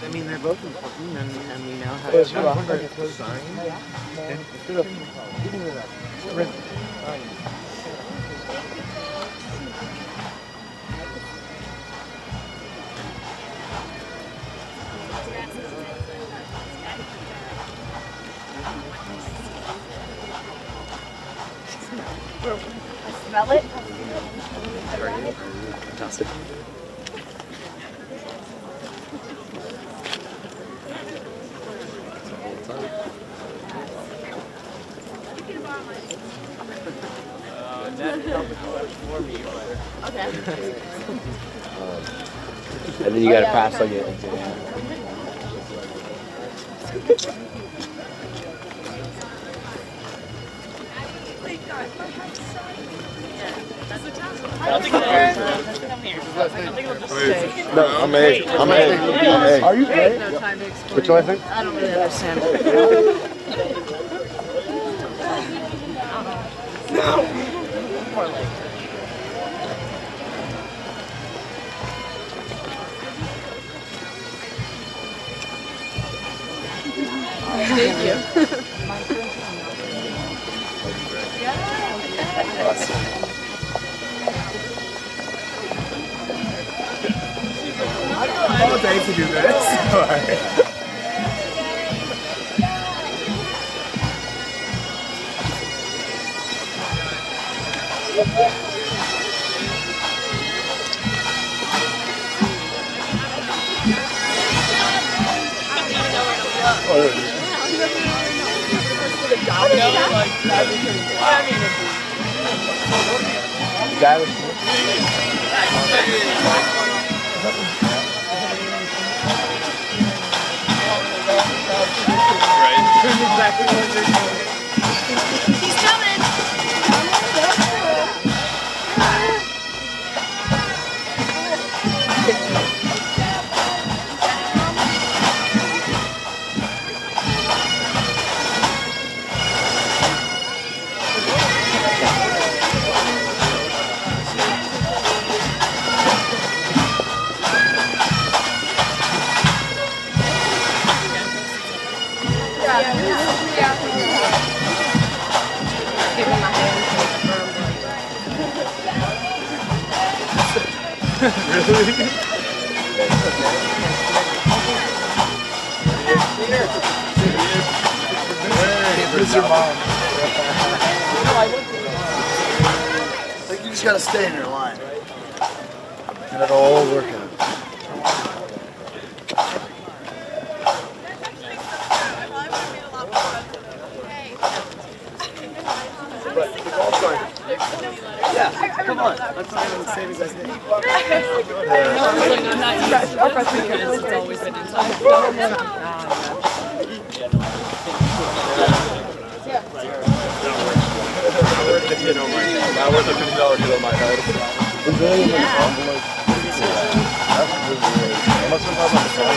I mean, they're both important, and we now have to sign. Instead of giving it up. Smell it? Fantastic. Okay. And then you gotta pass like it. No, I'm A. I'm A. Are you A? Which one I think? I don't really understand. Poor leg. Thank you. I'm all day to do this. He's coming! Where's your mom? I think you just gotta stay in your line. And it'll all work out. Yeah, come on. Let's sign on the same exact thing. I'm not used to it because it's always been inside. Not worth a $50 deal on my head. Is there any envelope? I must have had my phone.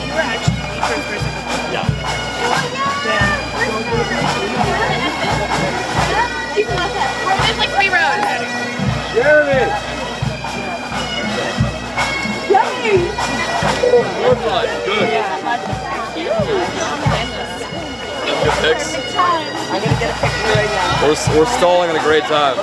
You were actually the first person. Yeah. Good picks. I'm gonna get a picture right now. We're stalling at a great time.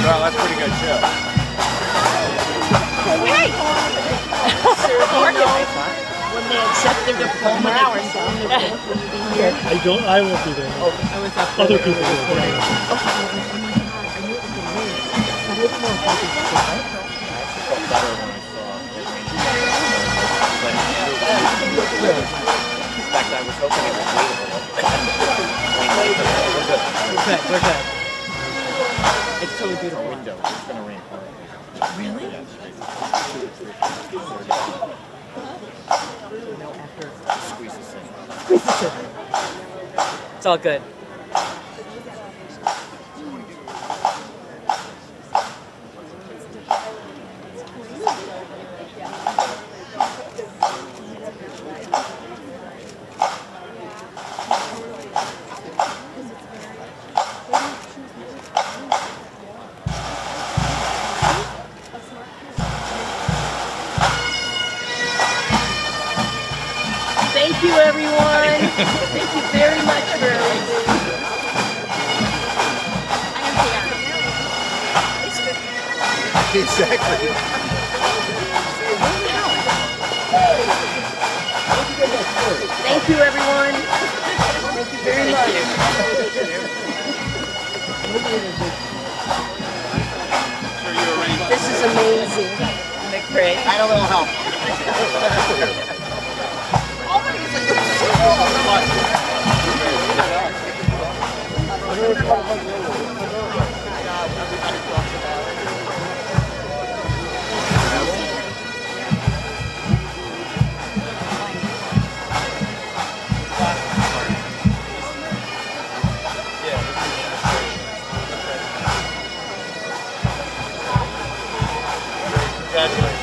Well, that's a pretty good show. Hey! When they accept their diploma, I won't be there. Other people will. In fact, I was hoping it was readable. Where's that? It's totally beautiful. Window. It's gonna rain. Really? Yeah. Squeeze this in. It's all good. Thank you, everyone. Thank you very much for everything. Exactly. Thank you, everyone. Thank you very much. This is amazing. Great. I had a little help. Congratulations.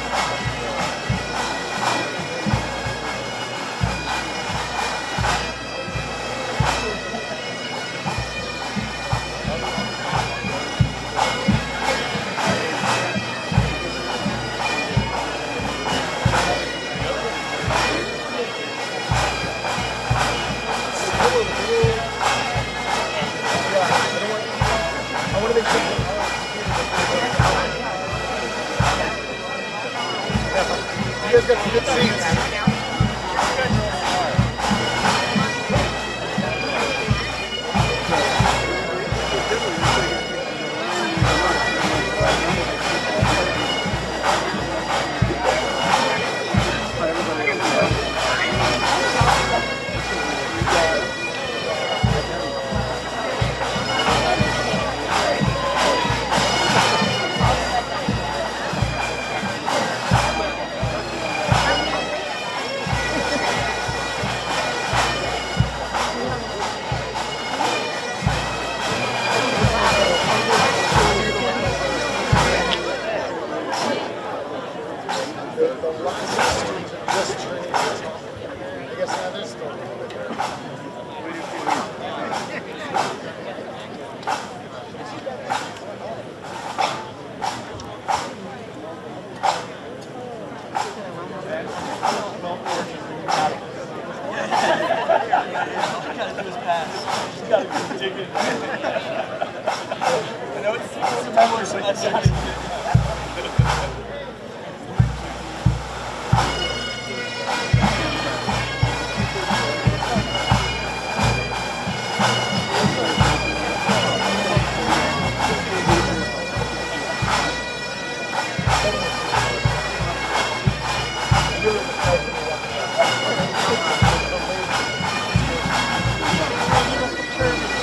know it's memory, so that's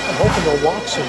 I'm hoping they'll walk soon.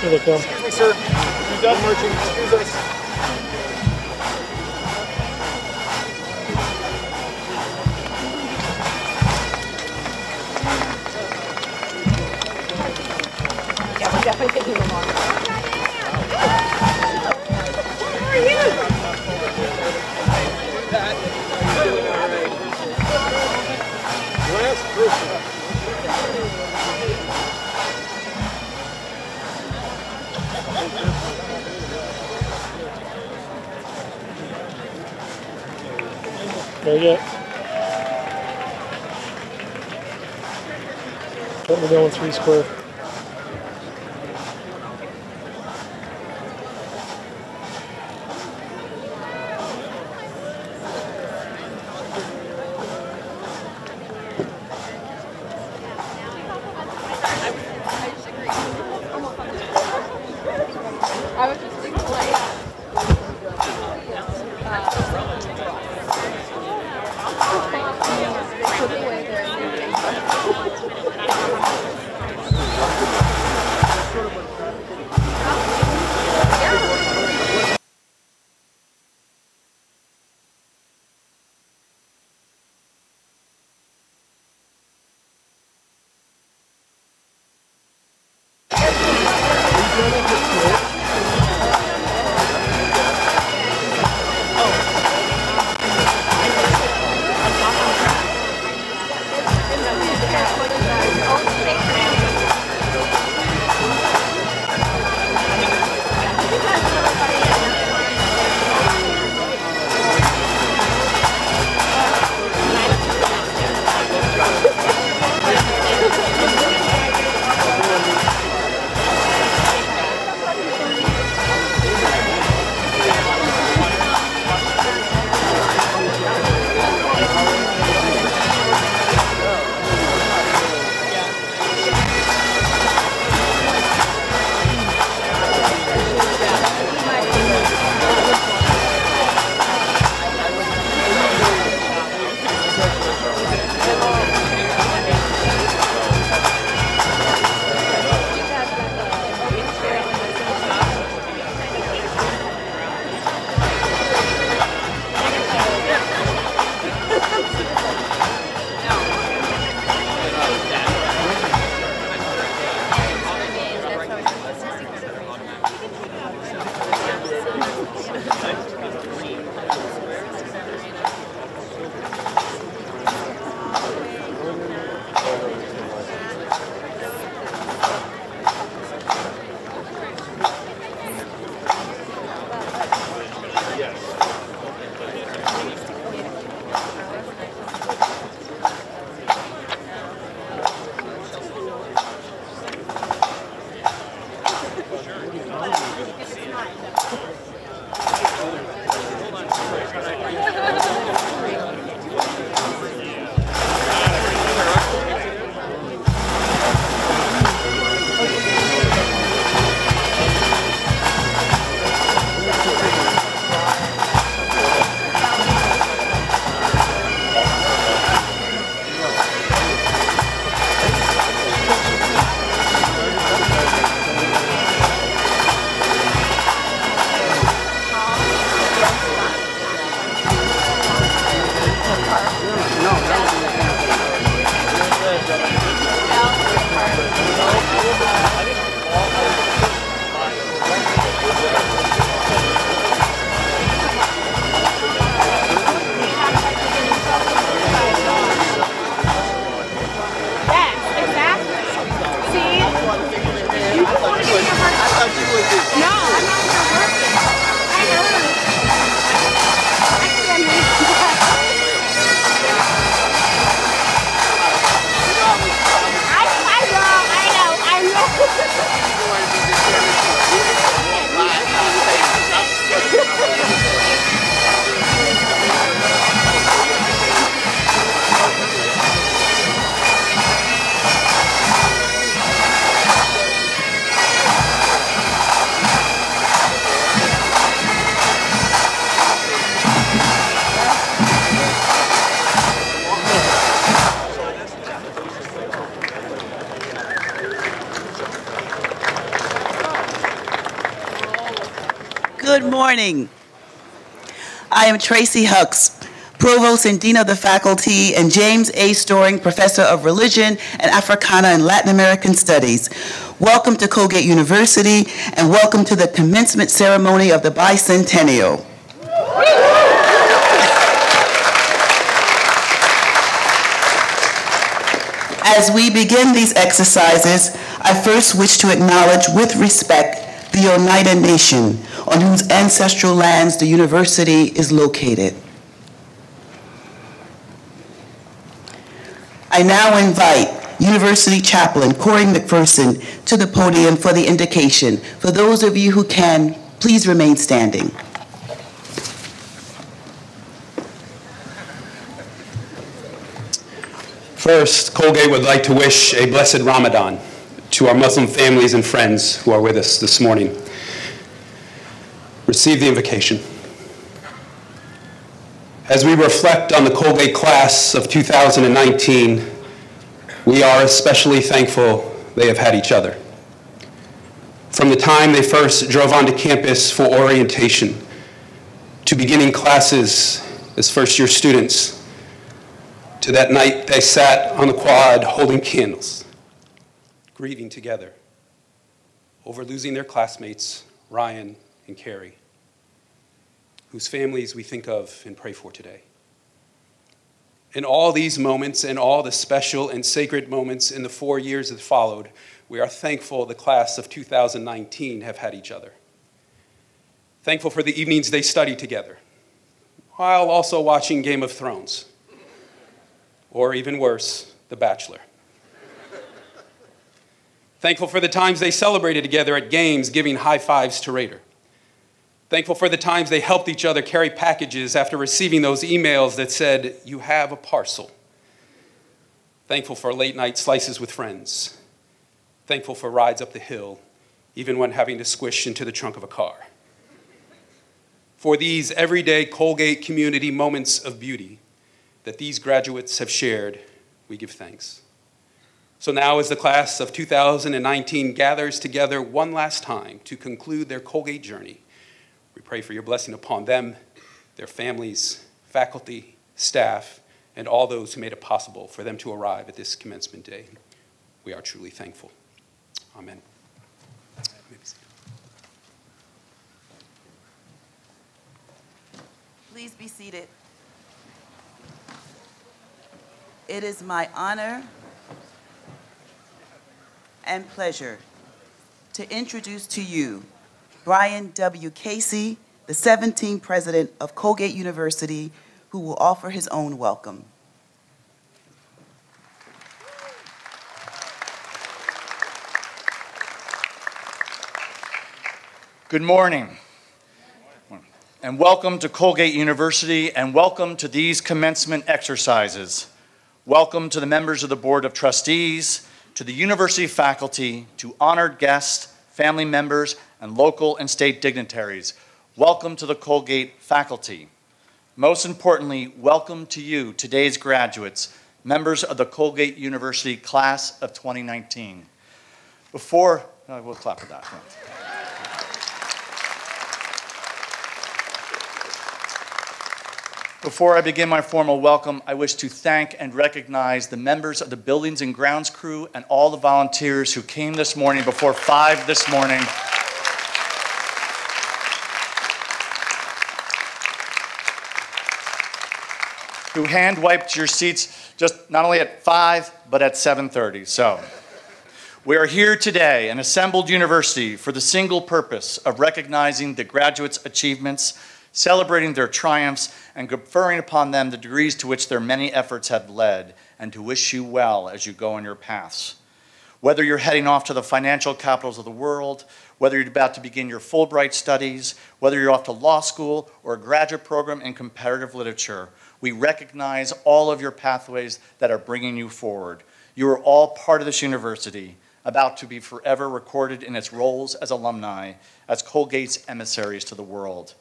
Here they come. Excuse me, sir. You done marching? Excuse us. Yeah, we're definitely taking them on. How are you? Last person. There you go. Let me know in 3 square. I was just being polite. Good morning. I am Tracy Hucks, Provost and Dean of the Faculty, and James A. Storing, Professor of Religion and Africana and Latin American Studies. Welcome to Colgate University, and welcome to the commencement ceremony of the bicentennial. As we begin these exercises, I first wish to acknowledge with respect the Oneida Nation, on whose ancestral lands the university is located. I now invite University Chaplain Corey McPherson to the podium for the invocation. For those of you who can, please remain standing. First, Colgate would like to wish a blessed Ramadan to our Muslim families and friends who are with us this morning. Receive the invocation. As we reflect on the Colgate class of 2019, we are especially thankful they have had each other. From the time they first drove onto campus for orientation, to beginning classes as first-year students, to that night they sat on the quad holding candles, grieving together over losing their classmates, Ryan and Carrie, whose families we think of and pray for today. In all these moments and all the special and sacred moments in the 4 years that followed, we are thankful the class of 2019 have had each other. Thankful for the evenings they studied together, while also watching Game of Thrones, or even worse, The Bachelor. Thankful for the times they celebrated together at games, giving high fives to Raider. Thankful for the times they helped each other carry packages after receiving those emails that said, "You have a parcel." Thankful for late night slices with friends. Thankful for rides up the hill, even when having to squish into the trunk of a car. For these everyday Colgate community moments of beauty that these graduates have shared, we give thanks. So now, as the class of 2019 gathers together one last time to conclude their Colgate journey, we pray for your blessing upon them, their families, faculty, staff, and all those who made it possible for them to arrive at this commencement day. We are truly thankful. Amen. Please be seated. It is my honor and pleasure to introduce to you Brian W. Casey, the 17th president of Colgate University, who will offer his own welcome. Good morning, and welcome to Colgate University, and welcome to these commencement exercises. Welcome to the members of the Board of Trustees, to the university faculty, to honored guests, family members, and local and state dignitaries. Welcome to the Colgate faculty. Most importantly, welcome to you, today's graduates, members of the Colgate University class of 2019. We'll clap for that. Before I begin my formal welcome, I wish to thank and recognize the members of the Buildings and Grounds crew and all the volunteers who came this morning before 5 this morning. Who hand wiped your seats just not only at 5, but at 7:30. So we are here today, an assembled university, for the single purpose of recognizing the graduates' achievements, celebrating their triumphs, and conferring upon them the degrees to which their many efforts have led, and to wish you well as you go on your paths. Whether you're heading off to the financial capitals of the world, whether you're about to begin your Fulbright studies, whether you're off to law school or a graduate program in comparative literature, we recognize all of your pathways that are bringing you forward. You are all part of this university, about to be forever recorded in its roles as alumni, as Colgate's emissaries to the world.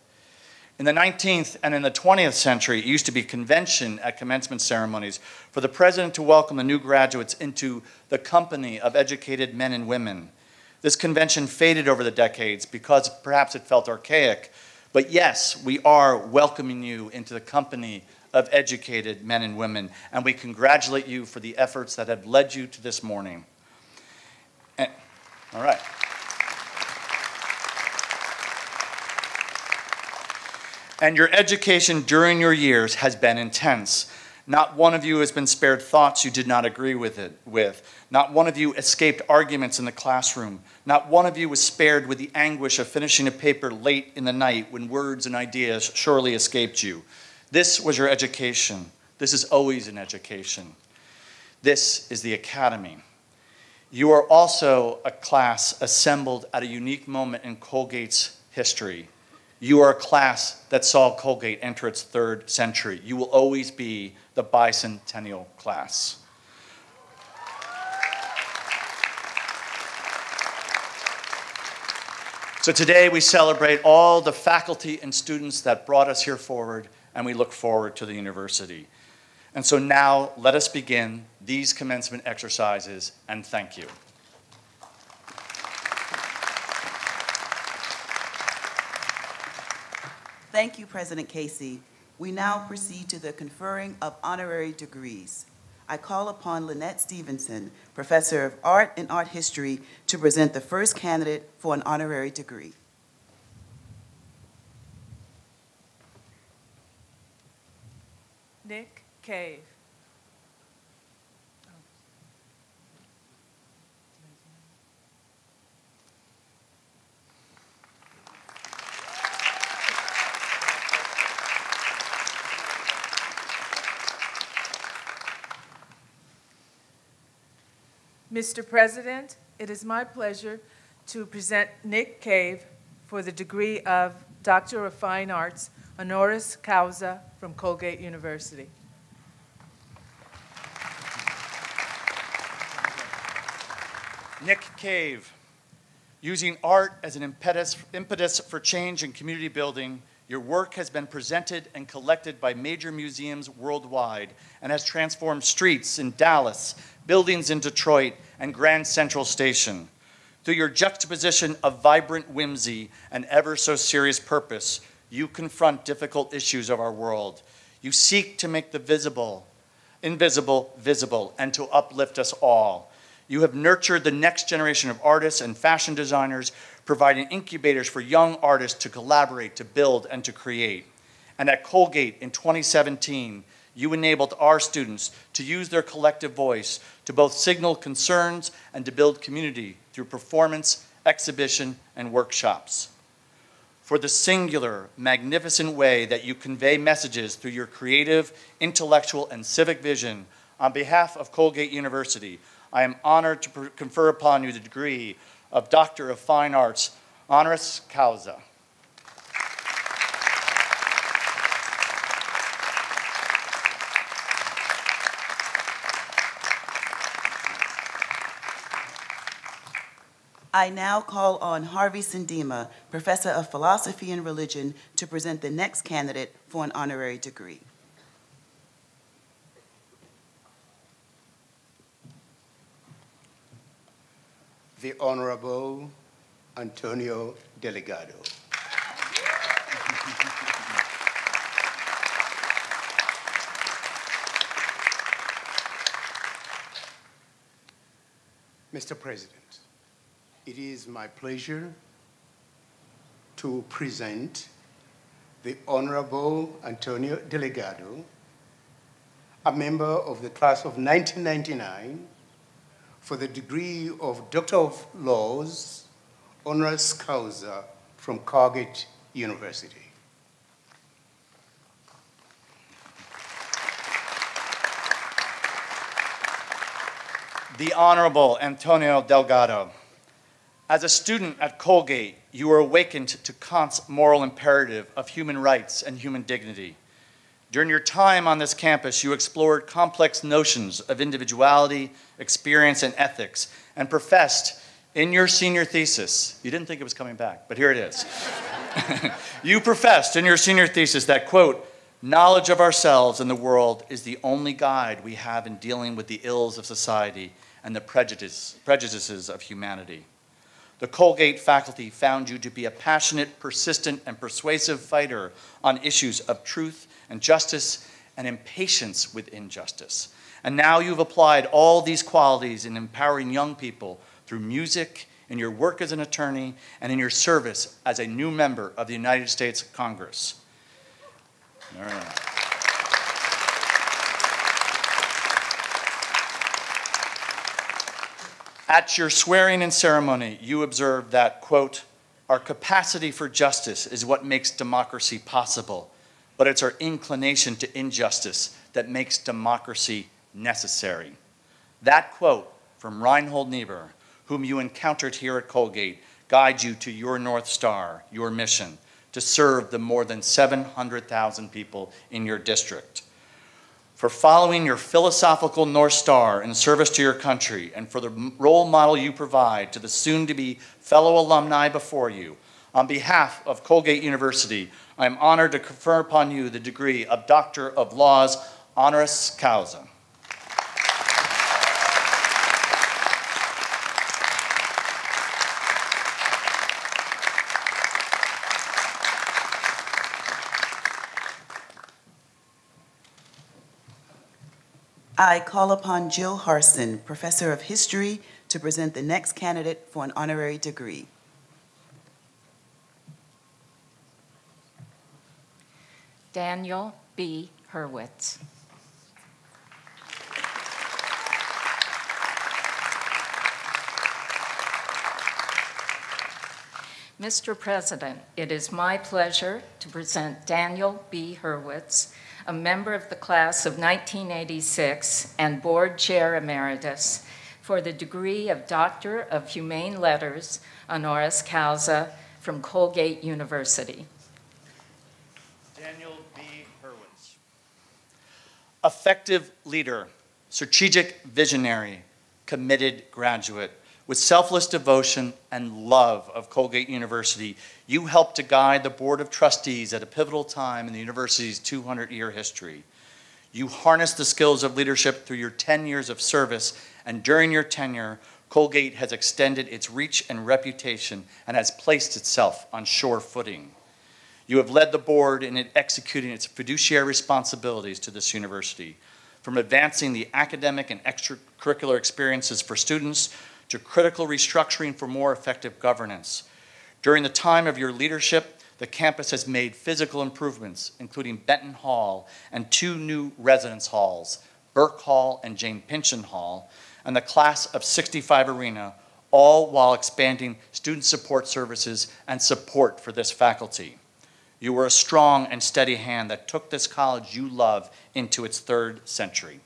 In the 19th and in the 20th century, it used to be convention at commencement ceremonies for the president to welcome the new graduates into the company of educated men and women. This convention faded over the decades because perhaps it felt archaic. But yes, we are welcoming you into the company of educated men and women, and we congratulate you for the efforts that have led you to this morning. All right. And your education during your years has been intense. Not one of you has been spared thoughts you did not agree with. Not one of you escaped arguments in the classroom. Not one of you was spared with the anguish of finishing a paper late in the night when words and ideas surely escaped you. This was your education. This is always an education. This is the academy. You are also a class assembled at a unique moment in Colgate's history. You are a class that saw Colgate enter its 3rd century. You will always be the bicentennial class. So today we celebrate all the faculty and students that brought us here forward, and we look forward to the university. And so now let us begin these commencement exercises, and thank you. Thank you, President Casey. We now proceed to the conferring of honorary degrees. I call upon Lynette Stevenson, Professor of Art and Art History, to present the first candidate for an honorary degree. Nick Cave. Mr. President, it is my pleasure to present Nick Cave for the degree of Doctor of Fine Arts, honoris causa, from Colgate University. Nick Cave, using art as an impetus for change and community building, your work has been presented and collected by major museums worldwide and has transformed streets in Dallas, buildings in Detroit, and Grand Central Station. Through your juxtaposition of vibrant whimsy and ever so serious purpose, you confront difficult issues of our world. You seek to make the invisible, visible, and to uplift us all. You have nurtured the next generation of artists and fashion designers, providing incubators for young artists to collaborate, to build, and to create. And at Colgate in 2017, you enabled our students to use their collective voice to both signal concerns and to build community through performance, exhibition, and workshops. For the singular, magnificent way that you convey messages through your creative, intellectual, and civic vision, on behalf of Colgate University, I am honored to confer upon you the degree of Doctor of Fine Arts, honoris causa. I now call on Harvey Sindema, Professor of Philosophy and Religion, to present the next candidate for an honorary degree. The Honorable Antonio Delgado. Mr. President, it is my pleasure to present the Honorable Antonio Delgado, a member of the class of 1999, for the degree of Doctor of Laws, honoris causa, from Colgate University. The Honorable Antonio Delgado. As a student at Colgate, you were awakened to Kant's moral imperative of human rights and human dignity. During your time on this campus, you explored complex notions of individuality, experience, and ethics, and professed in your senior thesis, you didn't think it was coming back, but here it is. You professed in your senior thesis that, quote, knowledge of ourselves and the world is the only guide we have in dealing with the ills of society and the prejudices of humanity. The Colgate faculty found you to be a passionate, persistent, and persuasive fighter on issues of truth and justice and impatience with injustice. And now you've applied all these qualities in empowering young people through music, in your work as an attorney, and in your service as a new member of the United States Congress. All right. At your swearing-in ceremony, you observed that, quote, our capacity for justice is what makes democracy possible, but it's our inclination to injustice that makes democracy necessary. That quote from Reinhold Niebuhr, whom you encountered here at Colgate, guides you to your North Star, your mission, to serve the more than 700,000 people in your district. For following your philosophical North Star in service to your country, and for the role model you provide to the soon-to-be fellow alumni before you, on behalf of Colgate University, I am honored to confer upon you the degree of Doctor of Laws, honoris causa. I call upon Jill Harson, Professor of History, to present the next candidate for an honorary degree. Daniel B Hurwitz. Mr. President, it is my pleasure to present Daniel B Hurwitz, a member of the class of 1986 and board chair emeritus, for the degree of Doctor of Humane Letters, honoris causa, from Colgate University. Daniel B Hurwitz. Effective leader, strategic visionary, committed graduate. With selfless devotion and love of Colgate University, you helped to guide the Board of Trustees at a pivotal time in the university's 200-year history. You harnessed the skills of leadership through your 10 years of service, and during your tenure, Colgate has extended its reach and reputation and has placed itself on sure footing. You have led the board in executing its fiduciary responsibilities to this university, from advancing the academic and extracurricular experiences for students to critical restructuring for more effective governance. During the time of your leadership, the campus has made physical improvements, including Benton Hall and 2 new residence halls, Burke Hall and Jane Pynchon Hall, and the Class of '65 Arena, all while expanding student support services and support for this faculty. You were a strong and steady hand that took this college you love into its 3rd century.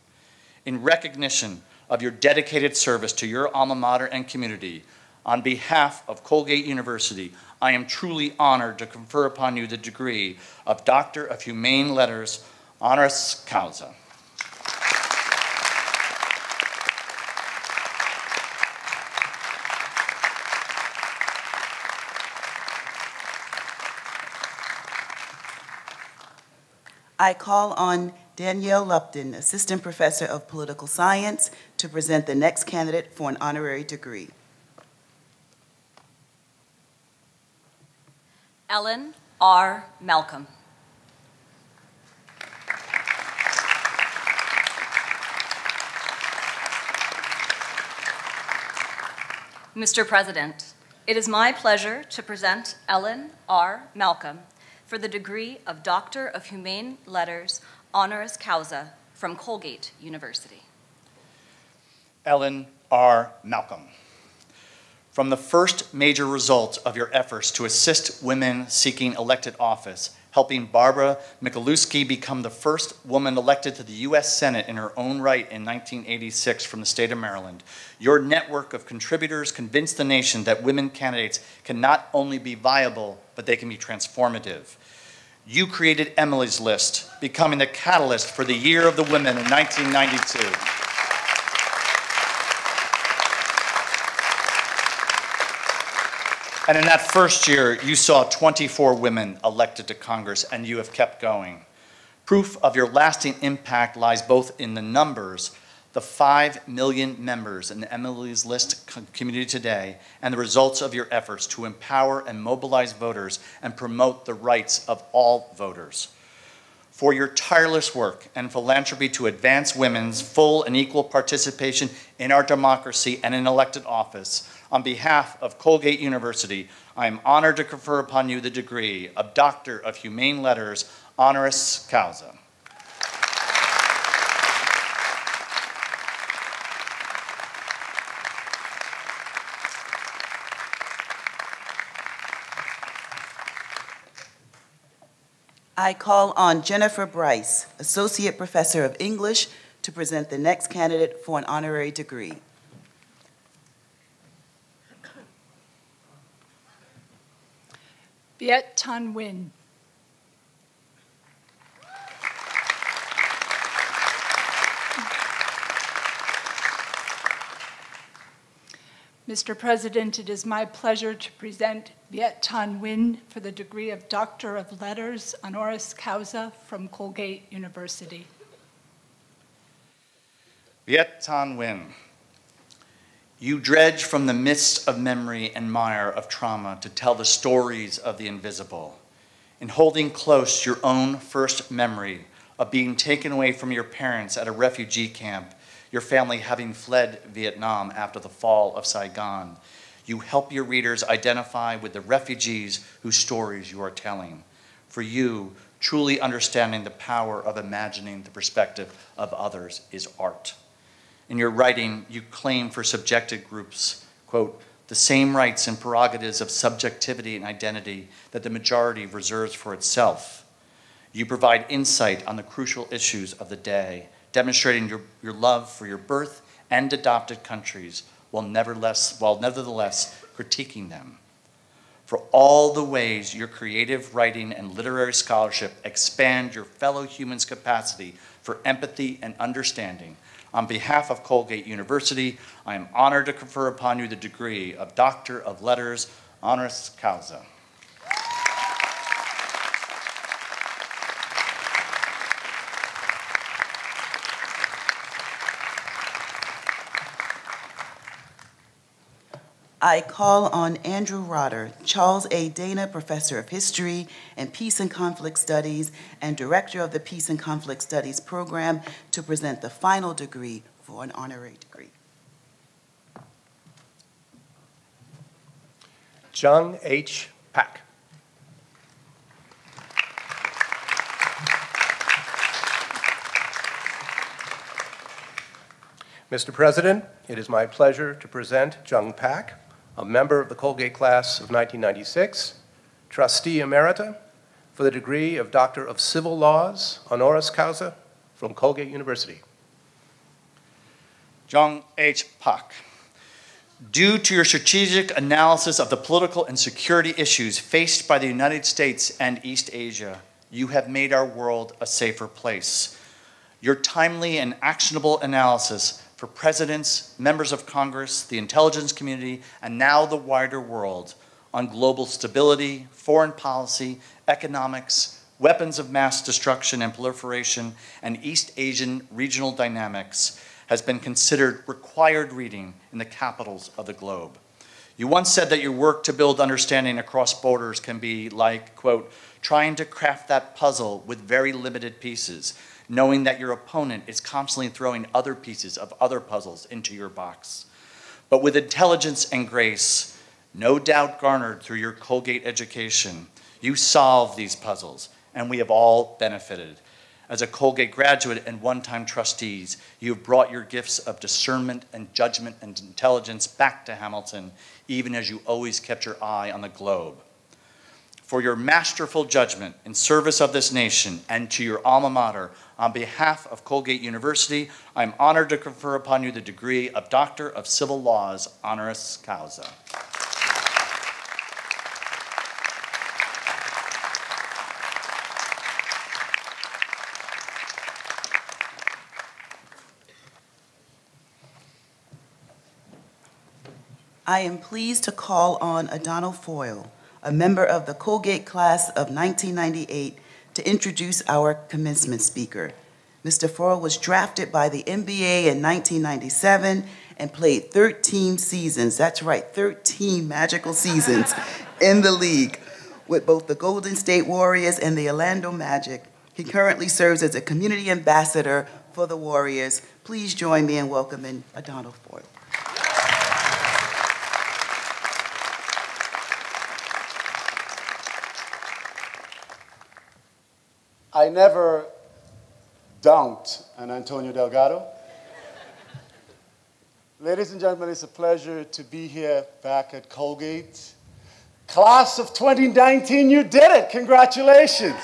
In recognition of your dedicated service to your alma mater and community, on behalf of Colgate University, I am truly honored to confer upon you the degree of Doctor of Humane Letters, honoris causa. I call on Danielle Lupton, Assistant Professor of Political Science, to present the next candidate for an honorary degree. Ellen R. Malcolm. Mr. President, it is my pleasure to present Ellen R. Malcolm for the degree of Doctor of Humane Letters, honoris causa, from Colgate University. Ellen R. Malcolm. From the first major result of your efforts to assist women seeking elected office, helping Barbara Michalewski become the first woman elected to the U.S. Senate in her own right in 1986 from the state of Maryland, your network of contributors convinced the nation that women candidates can not only be viable, but they can be transformative. You created Emily's List, becoming the catalyst for the Year of the Women in 1992. And in that first year, you saw 24 women elected to Congress, and you have kept going. Proof of your lasting impact lies both in the numbers, the 5 million members in the Emily's List community today, and the results of your efforts to empower and mobilize voters and promote the rights of all voters. For your tireless work and philanthropy to advance women's full and equal participation in our democracy and in elected office, on behalf of Colgate University, I am honored to confer upon you the degree of Doctor of Humane Letters, honoris causa. I call on Jennifer Bryce, Associate Professor of English, to present the next candidate for an honorary degree. Viet Thanh Nguyen. Mr. President, it is my pleasure to present Viet Thanh Nguyen for the degree of Doctor of Letters, honoris causa, from Colgate University. Viet Thanh Nguyen, you dredge from the mist of memory and mire of trauma to tell the stories of the invisible. In holding close your own first memory of being taken away from your parents at a refugee camp, your family having fled Vietnam after the fall of Saigon, you help your readers identify with the refugees whose stories you are telling. For you, truly understanding the power of imagining the perspective of others is art. In your writing, you claim for subjected groups, quote, the same rights and prerogatives of subjectivity and identity that the majority reserves for itself. You provide insight on the crucial issues of the day, demonstrating your love for your birth and adopted countries while nevertheless critiquing them. For all the ways your creative writing and literary scholarship expand your fellow humans' capacity for empathy and understanding, on behalf of Colgate University, I am honored to confer upon you the degree of Doctor of Letters, honoris causa. I call on Andrew Rotter, Charles A. Dana Professor of History and Peace and Conflict Studies and Director of the Peace and Conflict Studies Program, to present the final degree for an honorary degree. Jung H. Pak. Mr. President, it is my pleasure to present Jung Pak, a member of the Colgate class of 1996, trustee emerita for the degree of Doctor of Civil Laws, honoris causa, from Colgate University. Jung H. Pak, due to your strategic analysis of the political and security issues faced by the United States and East Asia, you have made our world a safer place. Your timely and actionable analysis for presidents, members of Congress, the intelligence community, and now the wider world on global stability, foreign policy, economics, weapons of mass destruction and proliferation, and East Asian regional dynamics has been considered required reading in the capitals of the globe. You once said that your work to build understanding across borders can be like, quote, trying to craft that puzzle with very limited pieces, knowing that your opponent is constantly throwing other pieces of other puzzles into your box. But with intelligence and grace, no doubt garnered through your Colgate education, you solve these puzzles, and we have all benefited. As a Colgate graduate and one-time trustees, you have brought your gifts of discernment and judgment and intelligence back to Hamilton, even as you always kept your eye on the globe. For your masterful judgment in service of this nation and to your alma mater, on behalf of Colgate University, I am honored to confer upon you the degree of Doctor of Civil Laws, honoris causa. I am pleased to call on Adonal Foyle, a member of the Colgate class of 1998, to introduce our commencement speaker. Mr. Furrow was drafted by the NBA in 1997 and played 13 seasons, that's right, 13 magical seasons in the league with both the Golden State Warriors and the Orlando Magic. He currently serves as a community ambassador for the Warriors. Please join me in welcoming Donald Furrow. I never dunked an Antonio Delgado. Ladies and gentlemen, it's a pleasure to be here back at Colgate. Class of 2019, you did it. Congratulations.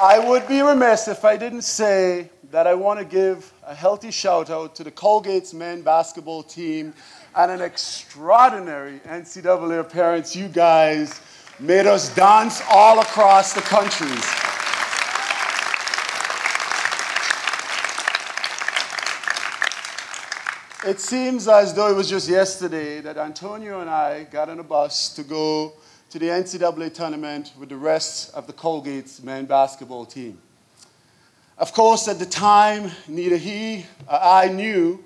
I would be remiss if I didn't say that I want to give a healthy shout out to the Colgate's men basketball team and an extraordinary NCAA appearance. You guys made us dance all across the country. It seems as though it was just yesterday that Antonio and I got on a bus to go to the NCAA tournament with the rest of the Colgate's men basketball team. Of course, at the time, neither he or I knew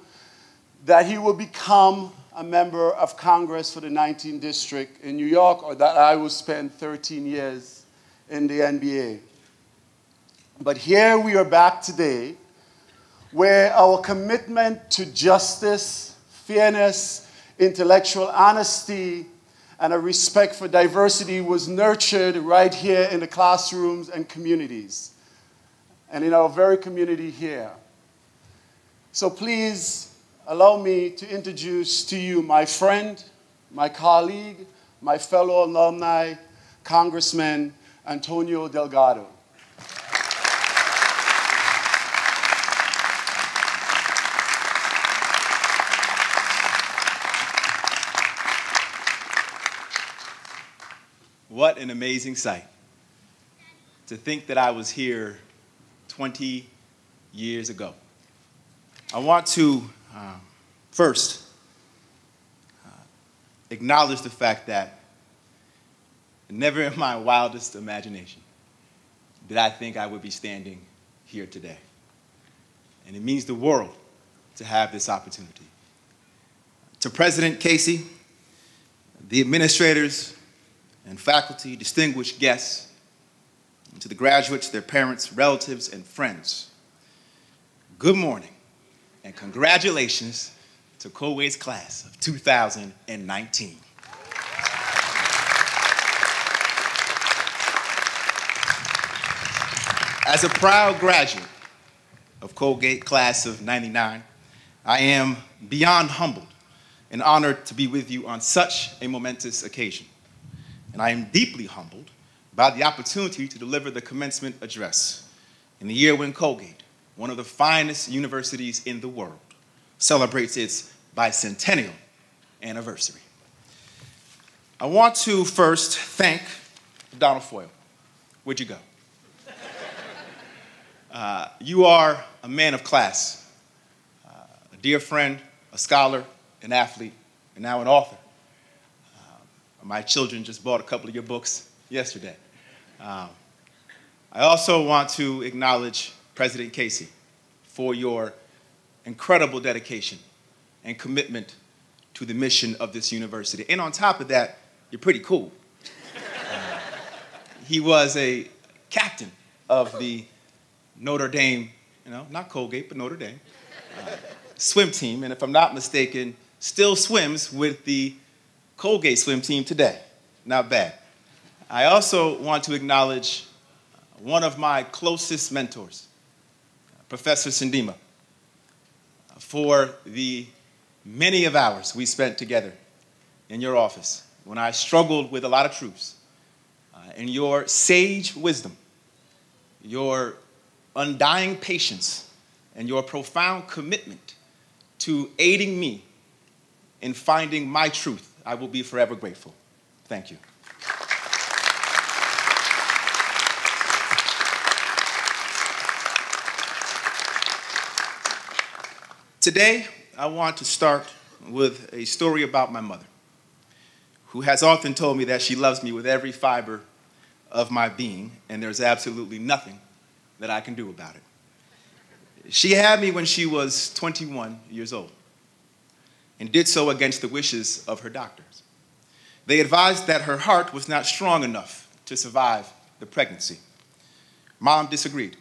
that he would become a member of Congress for the 19th District in New York, or that I would spend 13 years in the NBA. But here we are back today, where our commitment to justice, fairness, intellectual honesty, and a respect for diversity was nurtured right here in the classrooms and communities, and in our very community here. So please allow me to introduce to you my friend, my colleague, my fellow alumni, Congressman Antonio Delgado. What an amazing sight. To think that I was here 20 years ago. I want to first acknowledge the fact that never in my wildest imagination did I think I would be standing here today. And it means the world to have this opportunity. To President Casey, the administrators, and faculty, distinguished guests, and to the graduates, their parents, relatives, and friends, good morning, and congratulations to Colgate's class of 2019. As a proud graduate of Colgate class of '99, I am beyond humbled and honored to be with you on such a momentous occasion. And I am deeply humbled by the opportunity to deliver the commencement address in the year when Colgate, one of the finest universities in the world, celebrates its bicentennial anniversary. I want to first thank Donald Furrow. Where'd you go? You are a man of class, a dear friend, a scholar, an athlete, and now an author. My children just bought a couple of your books yesterday. I also want to acknowledge President Casey for your incredible dedication and commitment to the mission of this university. And on top of that, you're pretty cool. He was a captain of the Notre Dame, not Colgate, but Notre Dame, swim team. And if I'm not mistaken, still swims with the Colgate swim team today. Not bad. I also want to acknowledge one of my closest mentors, Professor Sindima, for the many of hours we spent together in your office when I struggled with a lot of truths, and your sage wisdom, your undying patience, and your profound commitment to aiding me in finding my truth. I will be forever grateful. Thank you. Today, I want to start with a story about my mother, who has often told me that she loves me with every fiber of my being, and there's absolutely nothing that I can do about it. She had me when she was 21 years old and did so against the wishes of her doctors. They advised that her heart was not strong enough to survive the pregnancy. Mom disagreed.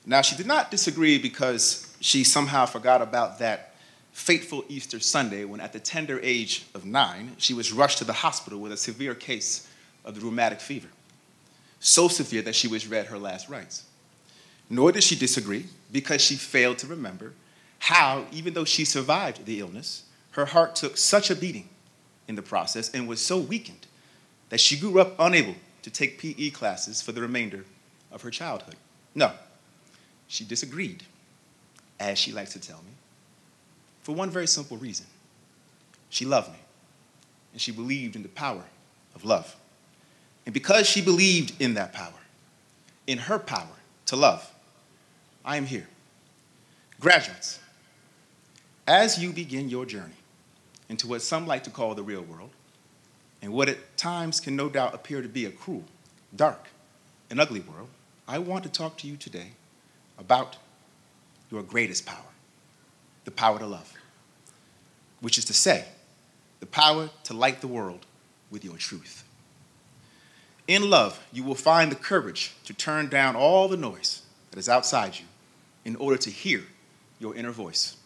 Now, she did not disagree because she somehow forgot about that fateful Easter Sunday when, at the tender age of 9, she was rushed to the hospital with a severe case of the rheumatic fever, so severe that she was read her last rites. Nor did she disagree because she failed to remember how, even though she survived the illness, her heart took such a beating in the process and was so weakened that she grew up unable to take PE classes for the remainder of her childhood. No, she disagreed, as she likes to tell me, for one very simple reason. She loved me, and she believed in the power of love. And because she believed in that power, in her power to love, I am here. Graduates, as you begin your journey into what some like to call the real world, and what at times can no doubt appear to be a cruel, dark, and ugly world, I want to talk to you today about your greatest power, the power to love, which is to say, the power to light the world with your truth. In love, you will find the courage to turn down all the noise that is outside you in order to hear your inner voice.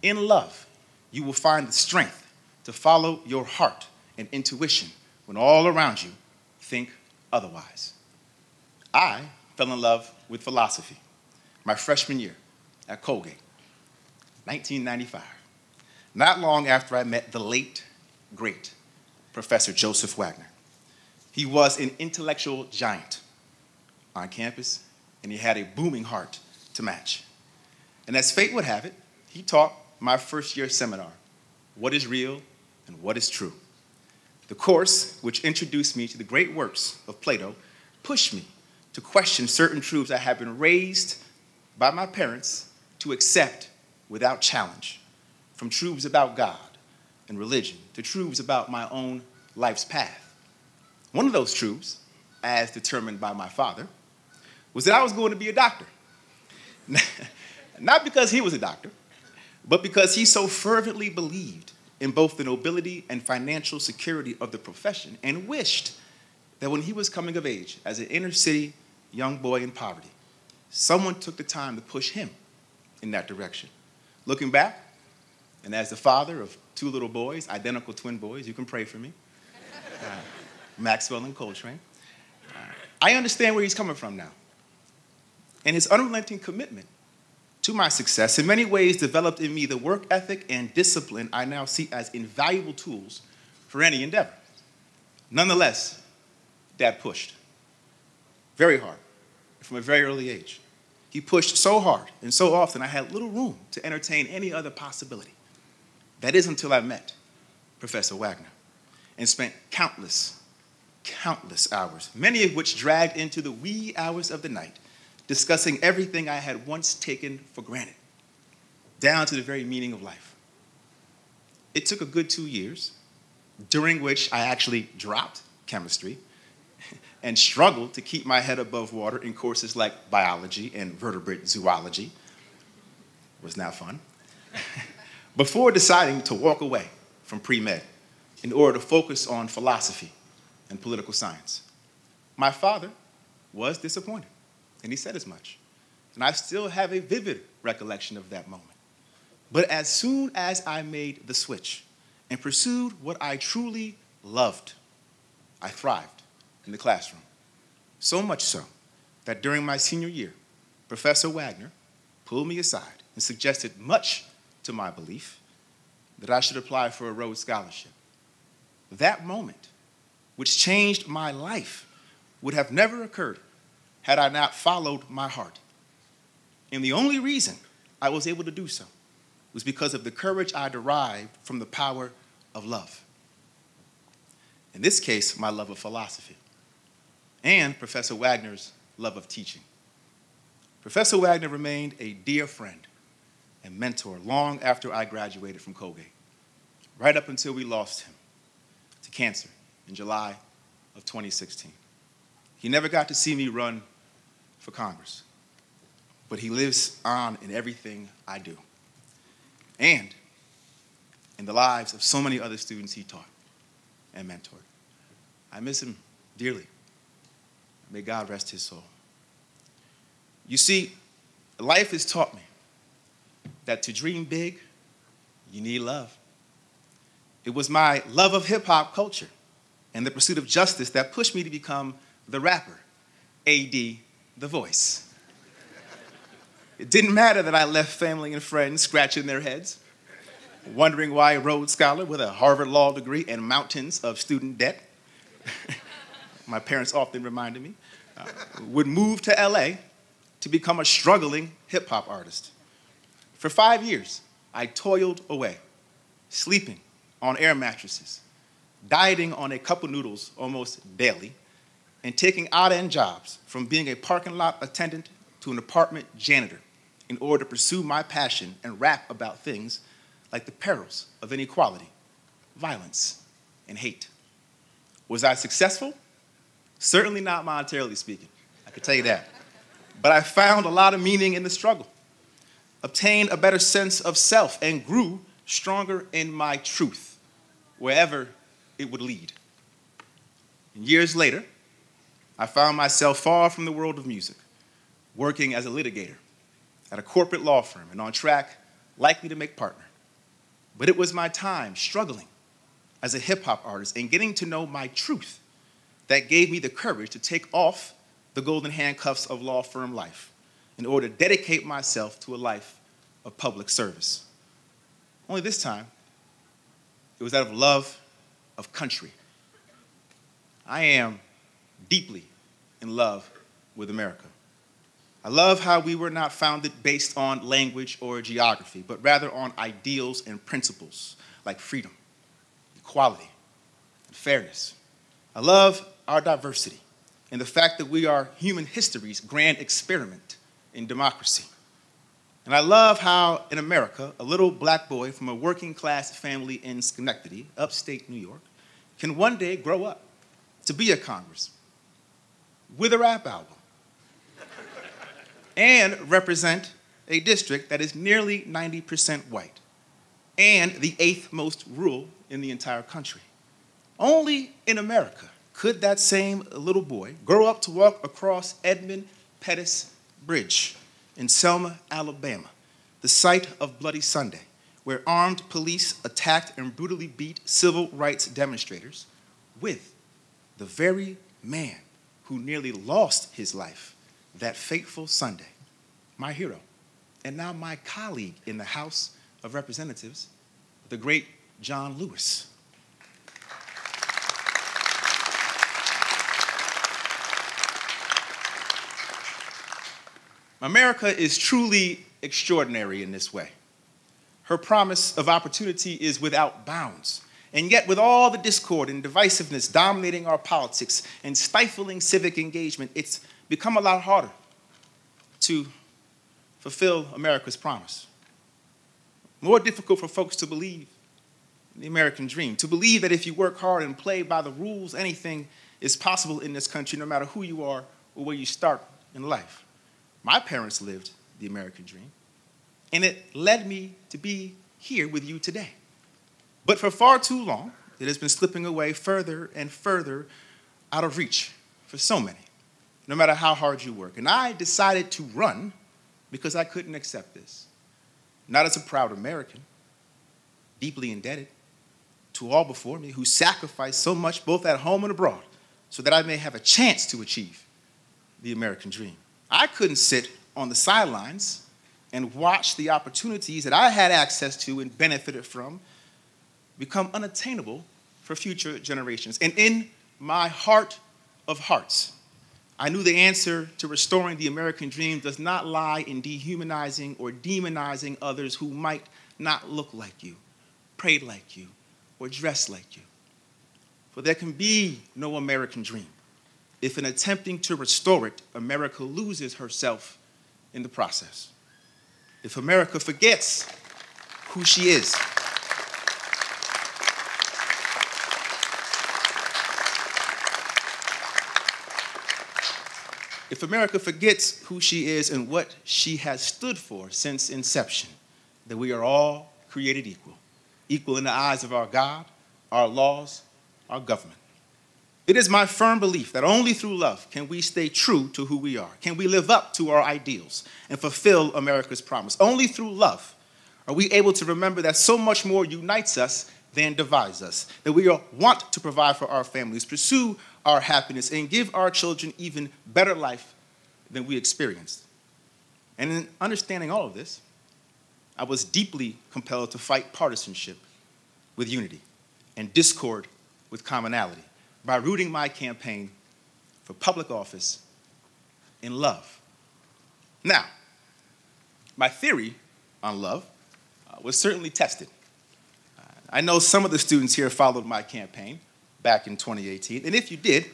In love, you will find the strength to follow your heart and intuition when all around you think otherwise. I fell in love with philosophy my freshman year at Colgate, 1995, not long after I met the late, great Professor Joseph Wagner. He was an intellectual giant on campus, and he had a booming heart to match. And as fate would have it, he taught my first year seminar, What is Real and What is True. The course, which introduced me to the great works of Plato, pushed me to question certain truths I had been raised by my parents to accept without challenge, from truths about God and religion to truths about my own life's path. One of those truths, as determined by my father, was that I was going to be a doctor. Not because he was a doctor, but because he so fervently believed in both the nobility and financial security of the profession and wished that when he was coming of age as an inner city young boy in poverty, someone took the time to push him in that direction. Looking back, and as the father of 2 little boys, identical twin boys, you can pray for me, Maxwell and Coltrane, I understand where he's coming from now. And his unrelenting commitment to my success in many ways developed in me the work ethic and discipline I now see as invaluable tools for any endeavor. Nonetheless, Dad pushed very hard from a very early age. He pushed so hard and so often I had little room to entertain any other possibility. That is until I met Professor Wagner and spent countless hours, many of which dragged into the wee hours of the night, discussing everything I had once taken for granted, down to the very meaning of life. It took a good 2 years, during which I actually dropped chemistry and struggled to keep my head above water in courses like biology and vertebrate zoology. It was not fun. Before deciding to walk away from pre-med in order to focus on philosophy and political science. My father was disappointed, and he said as much. And I still have a vivid recollection of that moment. But as soon as I made the switch and pursued what I truly loved, I thrived in the classroom. So much so that during my senior year, Professor Wagner pulled me aside and suggested, much to my belief, that I should apply for a Rhodes Scholarship. That moment, which changed my life, would have never occurred had I not followed my heart. And the only reason I was able to do so was because of the courage I derived from the power of love. In this case, my love of philosophy, and Professor Wagner's love of teaching. Professor Wagner remained a dear friend and mentor long after I graduated from Colgate, right up until we lost him to cancer in July of 2016. He never got to see me run for Congress, but he lives on in everything I do and in the lives of so many other students he taught and mentored. I miss him dearly. May God rest his soul. You see, life has taught me that to dream big, you need love. It was my love of hip-hop culture and the pursuit of justice that pushed me to become the rapper, A.D. the Voice. It didn't matter that I left family and friends scratching their heads, wondering why a Rhodes Scholar with a Harvard Law degree and mountains of student debt, my parents often reminded me, would move to LA to become a struggling hip-hop artist. For 5 years, I toiled away, sleeping on air mattresses, dieting on a cup of noodles almost daily, and taking odd-end jobs from being a parking lot attendant to an apartment janitor in order to pursue my passion and rap about things like the perils of inequality, violence, and hate. Was I successful? Certainly not monetarily speaking, I can tell you that. But I found a lot of meaning in the struggle, obtained a better sense of self, and grew stronger in my truth, wherever it would lead. And years later, I found myself far from the world of music, working as a litigator at a corporate law firm and on track, likely to make partner. But it was my time struggling as a hip-hop artist and getting to know my truth that gave me the courage to take off the golden handcuffs of law firm life in order to dedicate myself to a life of public service. Only this time, it was out of love of country. I am deeply in love with America. I love how we were not founded based on language or geography, but rather on ideals and principles like freedom, equality, and fairness. I love our diversity and the fact that we are human history's grand experiment in democracy. And I love how in America, a little black boy from a working class family in Schenectady, upstate New York, can one day grow up to be a congressman with a rap album and represent a district that is nearly 90% white and the 8th most rural in the entire country. Only in America could that same little boy grow up to walk across Edmund Pettus Bridge in Selma, Alabama, the site of Bloody Sunday, where armed police attacked and brutally beat civil rights demonstrators with the very man who nearly lost his life that fateful Sunday, my hero, and now my colleague in the House of Representatives, the great John Lewis. America is truly extraordinary in this way. Her promise of opportunity is without bounds. And yet, with all the discord and divisiveness dominating our politics and stifling civic engagement, it's become a lot harder to fulfill America's promise. More difficult for folks to believe in the American dream, to believe that if you work hard and play by the rules, anything is possible in this country, no matter who you are or where you start in life. My parents lived the American dream, and it led me to be here with you today. But for far too long, it has been slipping away further and further out of reach for so many, no matter how hard you work. And I decided to run because I couldn't accept this. Not as a proud American, deeply indebted to all before me who sacrificed so much both at home and abroad so that I may have a chance to achieve the American dream. I couldn't sit on the sidelines and watch the opportunities that I had access to and benefited from become unattainable for future generations. And in my heart of hearts, I knew the answer to restoring the American dream does not lie in dehumanizing or demonizing others who might not look like you, pray like you, or dress like you. For there can be no American dream if in attempting to restore it, America loses herself in the process. If America forgets who she is. if America forgets who she is and what she has stood for since inception, that we are all created equal, equal in the eyes of our God, our laws, our government. It is my firm belief that only through love can we stay true to who we are, can we live up to our ideals and fulfill America's promise. Only through love are we able to remember that so much more unites us than divides us, that we want to provide for our families, pursue our happiness, and give our children even better life than we experienced. And in understanding all of this, I was deeply compelled to fight partisanship with unity and discord with commonality by rooting my campaign for public office in love. Now, my theory on love was certainly tested. I know some of the students here followed my campaign back in 2018, and if you did,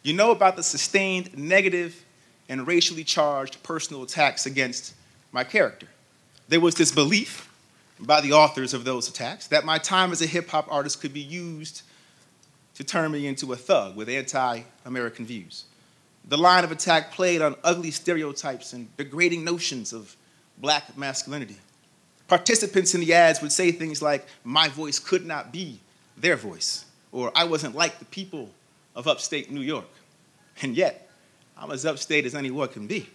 you know about the sustained negative and racially charged personal attacks against my character. There was this belief by the authors of those attacks that my time as a hip-hop artist could be used to turn me into a thug with anti-American views. The line of attack played on ugly stereotypes and degrading notions of black masculinity. Participants in the ads would say things like, "My voice could not be their voice," or "I wasn't like the people of upstate New York." And yet, I'm as upstate as anyone can be,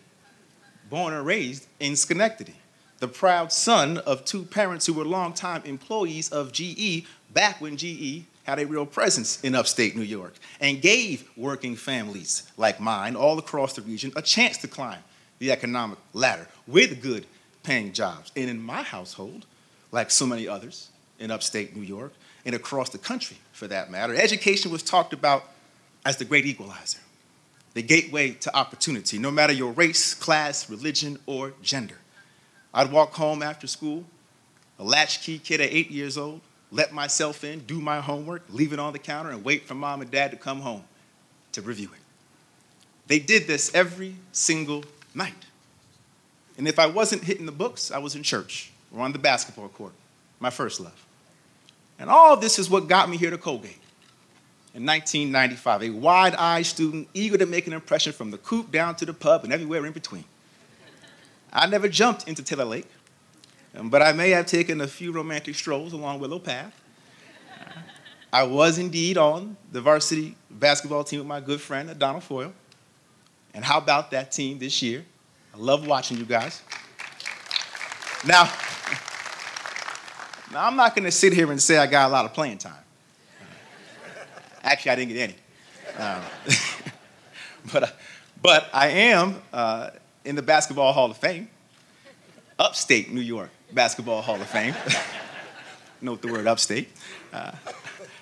born and raised in Schenectady, the proud son of two parents who were longtime employees of GE back when GE had a real presence in upstate New York and gave working families like mine all across the region a chance to climb the economic ladder with good paying jobs. And in my household, like so many others in upstate New York and across the country for that matter, education was talked about as the great equalizer, the gateway to opportunity, no matter your race, class, religion, or gender. I'd walk home after school, a latchkey kid at 8 years old, let myself in, do my homework, leave it on the counter, and wait for mom and dad to come home to review it. They did this every single night. And if I wasn't hitting the books, I was in church or on the basketball court, my first love. And all of this is what got me here to Colgate in 1995, a wide-eyed student eager to make an impression from the coop down to the pub and everywhere in between. I never jumped into Taylor Lake, but I may have taken a few romantic strolls along Willow Path. I was indeed on the varsity basketball team with my good friend, Donald Foyle. And how about that team this year? I love watching you guys. Now I'm not going to sit here and say I got a lot of playing time. Actually, I didn't get any. But I am in the Basketball Hall of Fame, upstate New York Basketball Hall of Fame. Note the word upstate.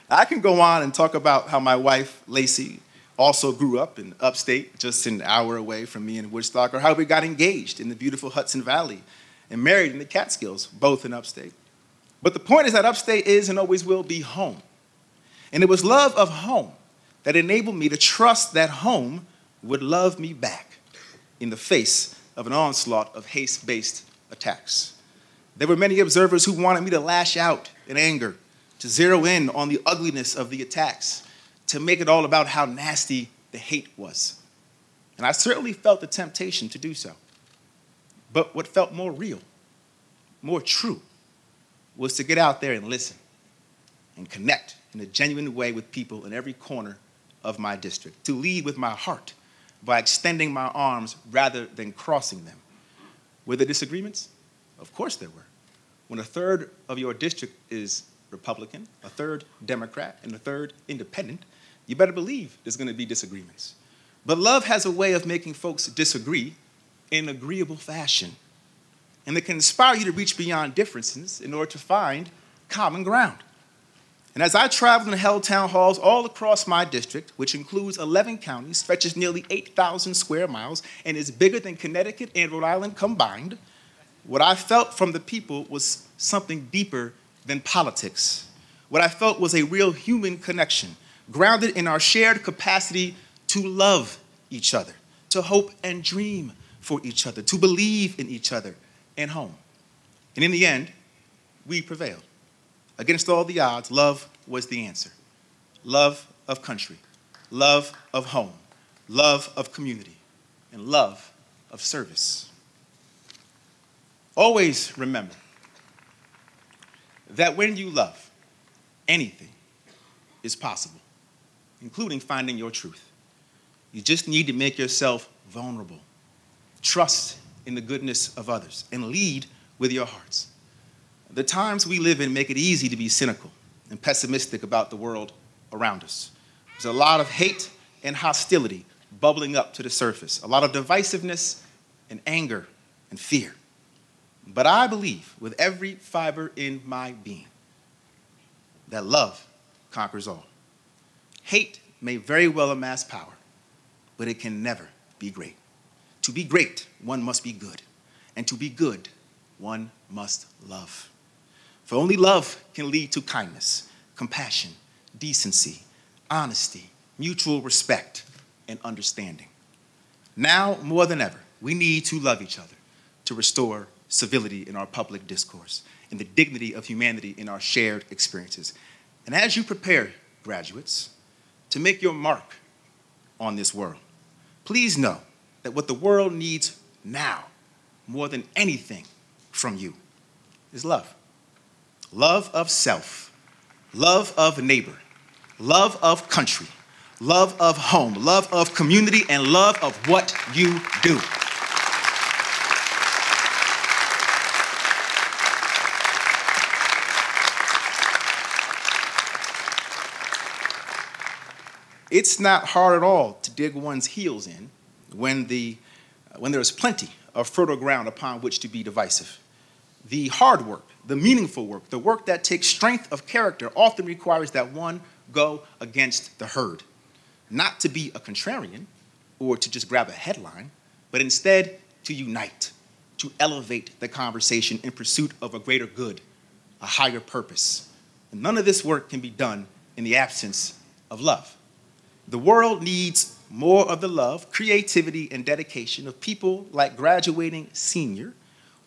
I can go on and talk about how my wife, Lacey, also grew up in upstate, just an hour away from me in Woodstock, or how we got engaged in the beautiful Hudson Valley and married in the Catskills, both in upstate. But the point is that upstate is and always will be home. And it was love of home that enabled me to trust that home would love me back in the face of an onslaught of hate-based attacks. There were many observers who wanted me to lash out in anger, to zero in on the ugliness of the attacks, to make it all about how nasty the hate was. And I certainly felt the temptation to do so. But what felt more real, more true, was to get out there and listen and connect in a genuine way with people in every corner of my district, to lead with my heart by extending my arms rather than crossing them. Were there disagreements? Of course there were. When a third of your district is Republican, a third Democrat, and a third independent, you better believe there's going to be disagreements. But love has a way of making folks disagree in an agreeable fashion. And it can inspire you to reach beyond differences in order to find common ground. And as I traveled and held town halls all across my district, which includes 11 counties, stretches nearly 8,000 square miles, and is bigger than Connecticut and Rhode Island combined, what I felt from the people was something deeper than politics. What I felt was a real human connection, grounded in our shared capacity to love each other, to hope and dream for each other, to believe in each other and home. And in the end, we prevailed. Against all the odds, love was the answer. Love of country, love of home, love of community. and love of service. Always remember that when you love, anything is possible, including finding your truth. You just need to make yourself vulnerable. Trust in the goodness of others and lead with your hearts. The times we live in make it easy to be cynical and pessimistic about the world around us. There's a lot of hate and hostility bubbling up to the surface, a lot of divisiveness and anger and fear. But I believe with every fiber in my being that love conquers all. Hate may very well amass power, but it can never be great. To be great, one must be good. And to be good, one must love. For only love can lead to kindness, compassion, decency, honesty, mutual respect, and understanding. Now, more than ever, we need to love each other to restore civility in our public discourse and the dignity of humanity in our shared experiences. And as you prepare, graduates, to make your mark on this world, please know that what the world needs now, more than anything from you, is love. Love of self, love of neighbor, love of country, love of home, love of community, and love of what you do. It's not hard at all to dig one's heels in when there is plenty of fertile ground upon which to be divisive. The hard work, the meaningful work, the work that takes strength of character often requires that one go against the herd. Not to be a contrarian or to just grab a headline, but instead to unite, to elevate the conversation in pursuit of a greater good, a higher purpose. And none of this work can be done in the absence of love. The world needs more of the love, creativity, and dedication of people like graduating senior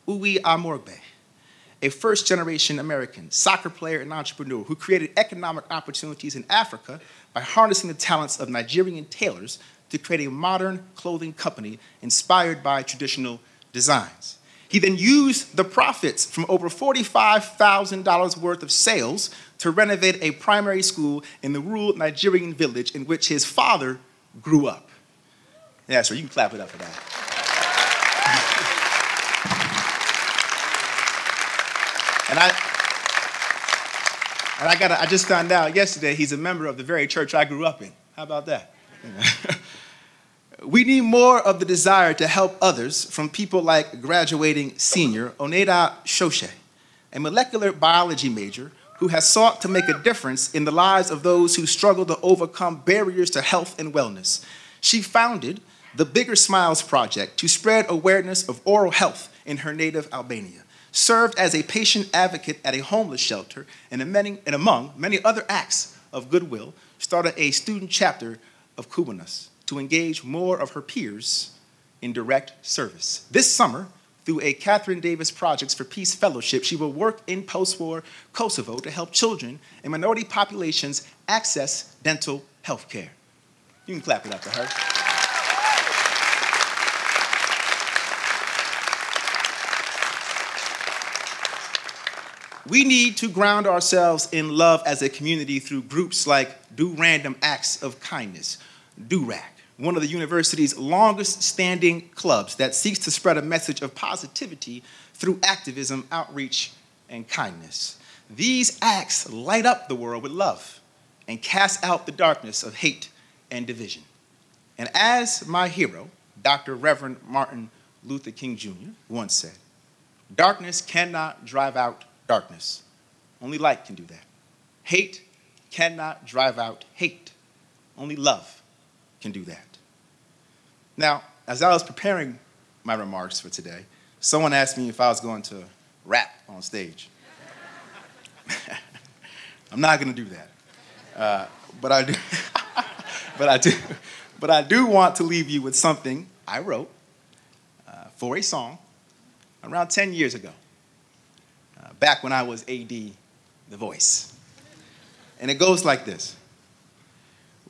Uwe Amorbe, a first-generation American soccer player and entrepreneur who created economic opportunities in Africa by harnessing the talents of Nigerian tailors to create a modern clothing company inspired by traditional designs. He then used the profits from over $45,000 worth of sales to renovate a primary school in the rural Nigerian village in which his father grew up. Yeah, so you can clap it up for that. I just found out yesterday he's a member of the very church I grew up in. How about that? We need more of the desire to help others from people like graduating senior Oneda Shoshe, a molecular biology major who has sought to make a difference in the lives of those who struggle to overcome barriers to health and wellness. She founded the Bigger Smiles Project to spread awareness of oral health in her native Albania, served as a patient advocate at a homeless shelter, and among many other acts of goodwill, started a student chapter of Kubanos to engage more of her peers in direct service. This summer, through a Catherine Davis Projects for Peace Fellowship, she will work in post-war Kosovo to help children and minority populations access dental health care. You can clap it up for her. We need to ground ourselves in love as a community through groups like Do Random Acts of Kindness, DURAC, one of the university's longest standing clubs that seeks to spread a message of positivity through activism, outreach, and kindness. These acts light up the world with love and cast out the darkness of hate and division. And as my hero, Dr. Reverend Martin Luther King Jr. once said, darkness cannot drive out darkness. Only light can do that. Hate cannot drive out hate. Only love can do that. Now, as I was preparing my remarks for today, someone asked me if I was going to rap on stage. I'm not going to do that. But I do want to leave you with something I wrote for a song around 10 years ago, back when I was AD The Voice. And it goes like this.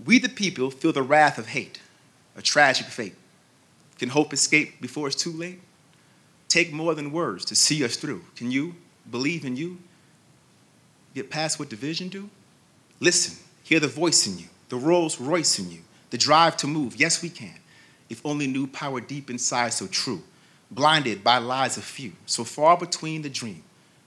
We the people feel the wrath of hate, a tragic fate. Can hope escape before it's too late? Take more than words to see us through. Can you believe in you? Get past what division do? Listen, hear the voice in you, the Rolls Royce in you, the drive to move. Yes, we can. If only knew power deep inside so true. Blinded by lies of few, so far between the dream,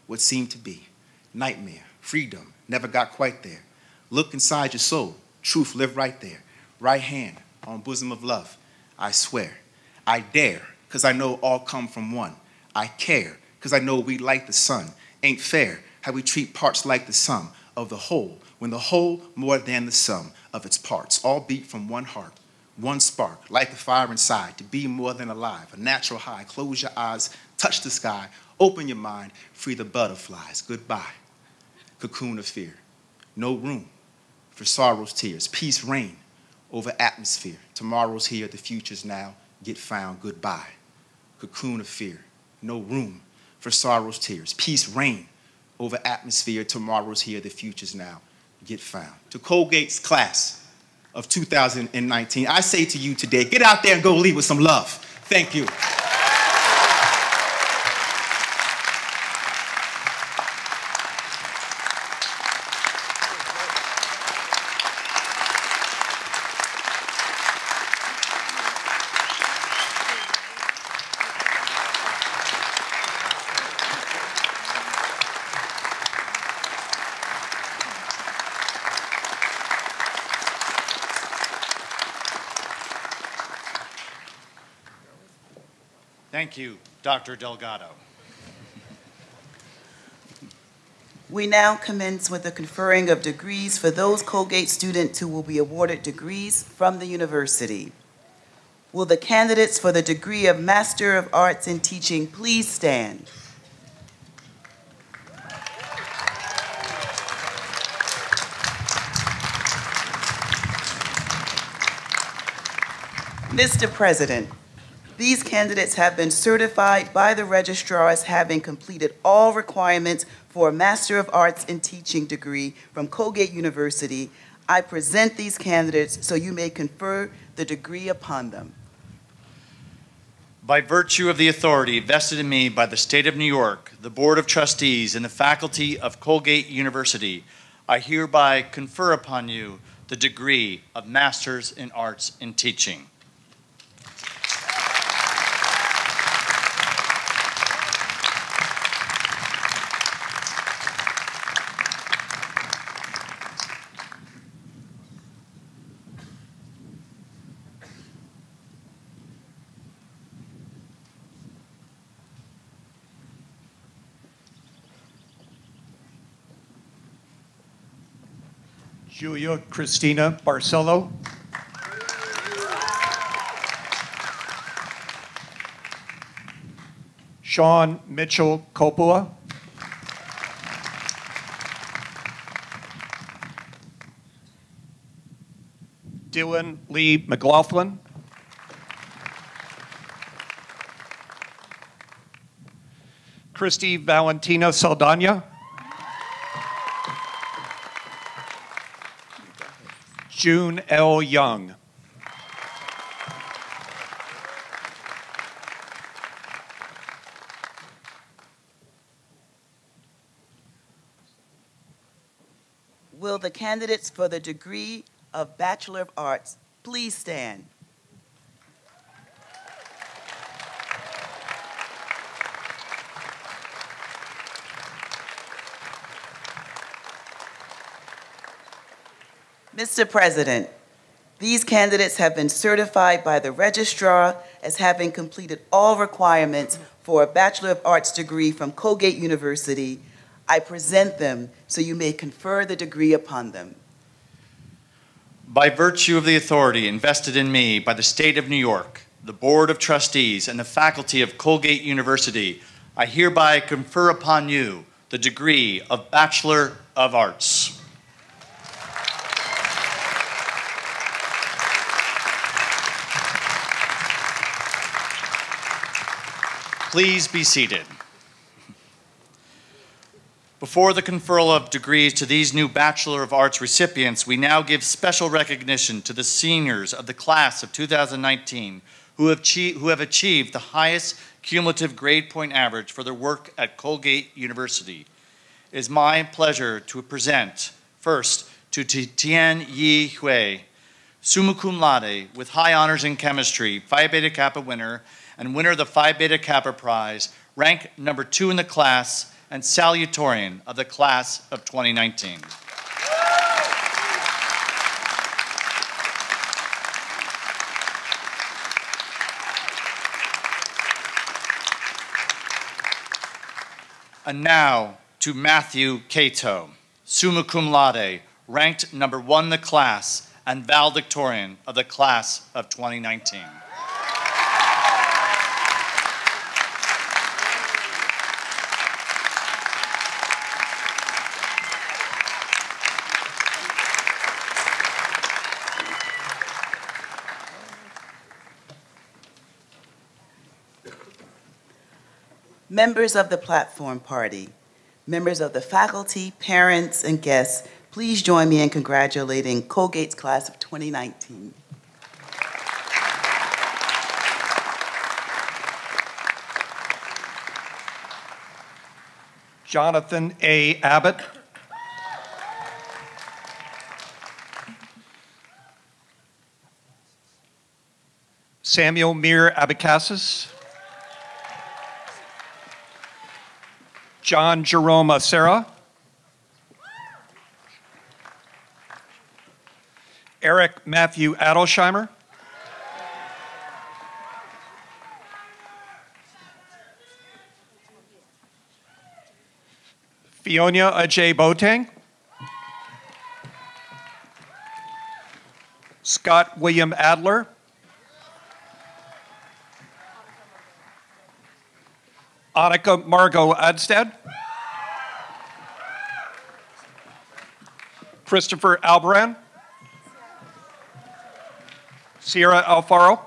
what seemed to be. Nightmare, freedom, never got quite there. Look inside your soul, truth live right there. Right hand on bosom of love, I swear. I dare, cause I know all come from one. I care, cause I know we like the sun. Ain't fair how we treat parts like the sum of the whole, when the whole more than the sum of its parts, all beat from one heart. One spark, light the fire inside, to be more than alive, a natural high. Close your eyes, touch the sky, open your mind, free the butterflies. Goodbye, cocoon of fear. No room for sorrow's tears. Peace reign over atmosphere. Tomorrow's here, the future's now. Get found, goodbye. Cocoon of fear. No room for sorrow's tears. Peace reign over atmosphere. Tomorrow's here, the future's now. Get found. To Colgate's class of 2019, I say to you today, get out there and go lead with some love. Thank you. Thank you, Dr. Delgado. We now commence with the conferring of degrees for those Colgate students who will be awarded degrees from the university. Will the candidates for the degree of Master of Arts in Teaching please stand? Mr. President, these candidates have been certified by the registrar as having completed all requirements for a Master of Arts in Teaching degree from Colgate University. I present these candidates so you may confer the degree upon them. By virtue of the authority vested in me by the State of New York, the Board of Trustees, and the faculty of Colgate University, I hereby confer upon you the degree of Masters in Arts in Teaching. Julia Christina Barcelo. Sean Mitchell Coppola. Dylan Lee McLaughlin. Christy Valentina Saldana. June L. Young. Will the candidates for the degree of Bachelor of Arts please stand? Mr. President, these candidates have been certified by the registrar as having completed all requirements for a Bachelor of Arts degree from Colgate University. I present them so you may confer the degree upon them. By virtue of the authority invested in me by the State of New York, the Board of Trustees, and the faculty of Colgate University, I hereby confer upon you the degree of Bachelor of Arts. Please be seated. Before the conferral of degrees to these new Bachelor of Arts recipients, we now give special recognition to the seniors of the class of 2019 who have achieved the highest cumulative grade point average for their work at Colgate University. It is my pleasure to present first to Tien Yi Hui, summa cum laude with high honors in chemistry, Phi Beta Kappa winner, and winner of the Phi Beta Kappa Prize, ranked number 2 in the class, and salutatorian of the class of 2019. And now to Matthew Cato, summa cum laude, ranked number 1 in the class and valedictorian of the class of 2019. Members of the platform party, members of the faculty, parents, and guests, please join me in congratulating Colgate's class of 2019. Jonathan A. Abbott. Samuel Mir Abacassis. John Jerome Acera. Eric Matthew Adelsheimer. Fiona Ajay Boateng. Scott William Adler. Annika Margot Adstead. Christopher Albaran. Sierra Alfaro.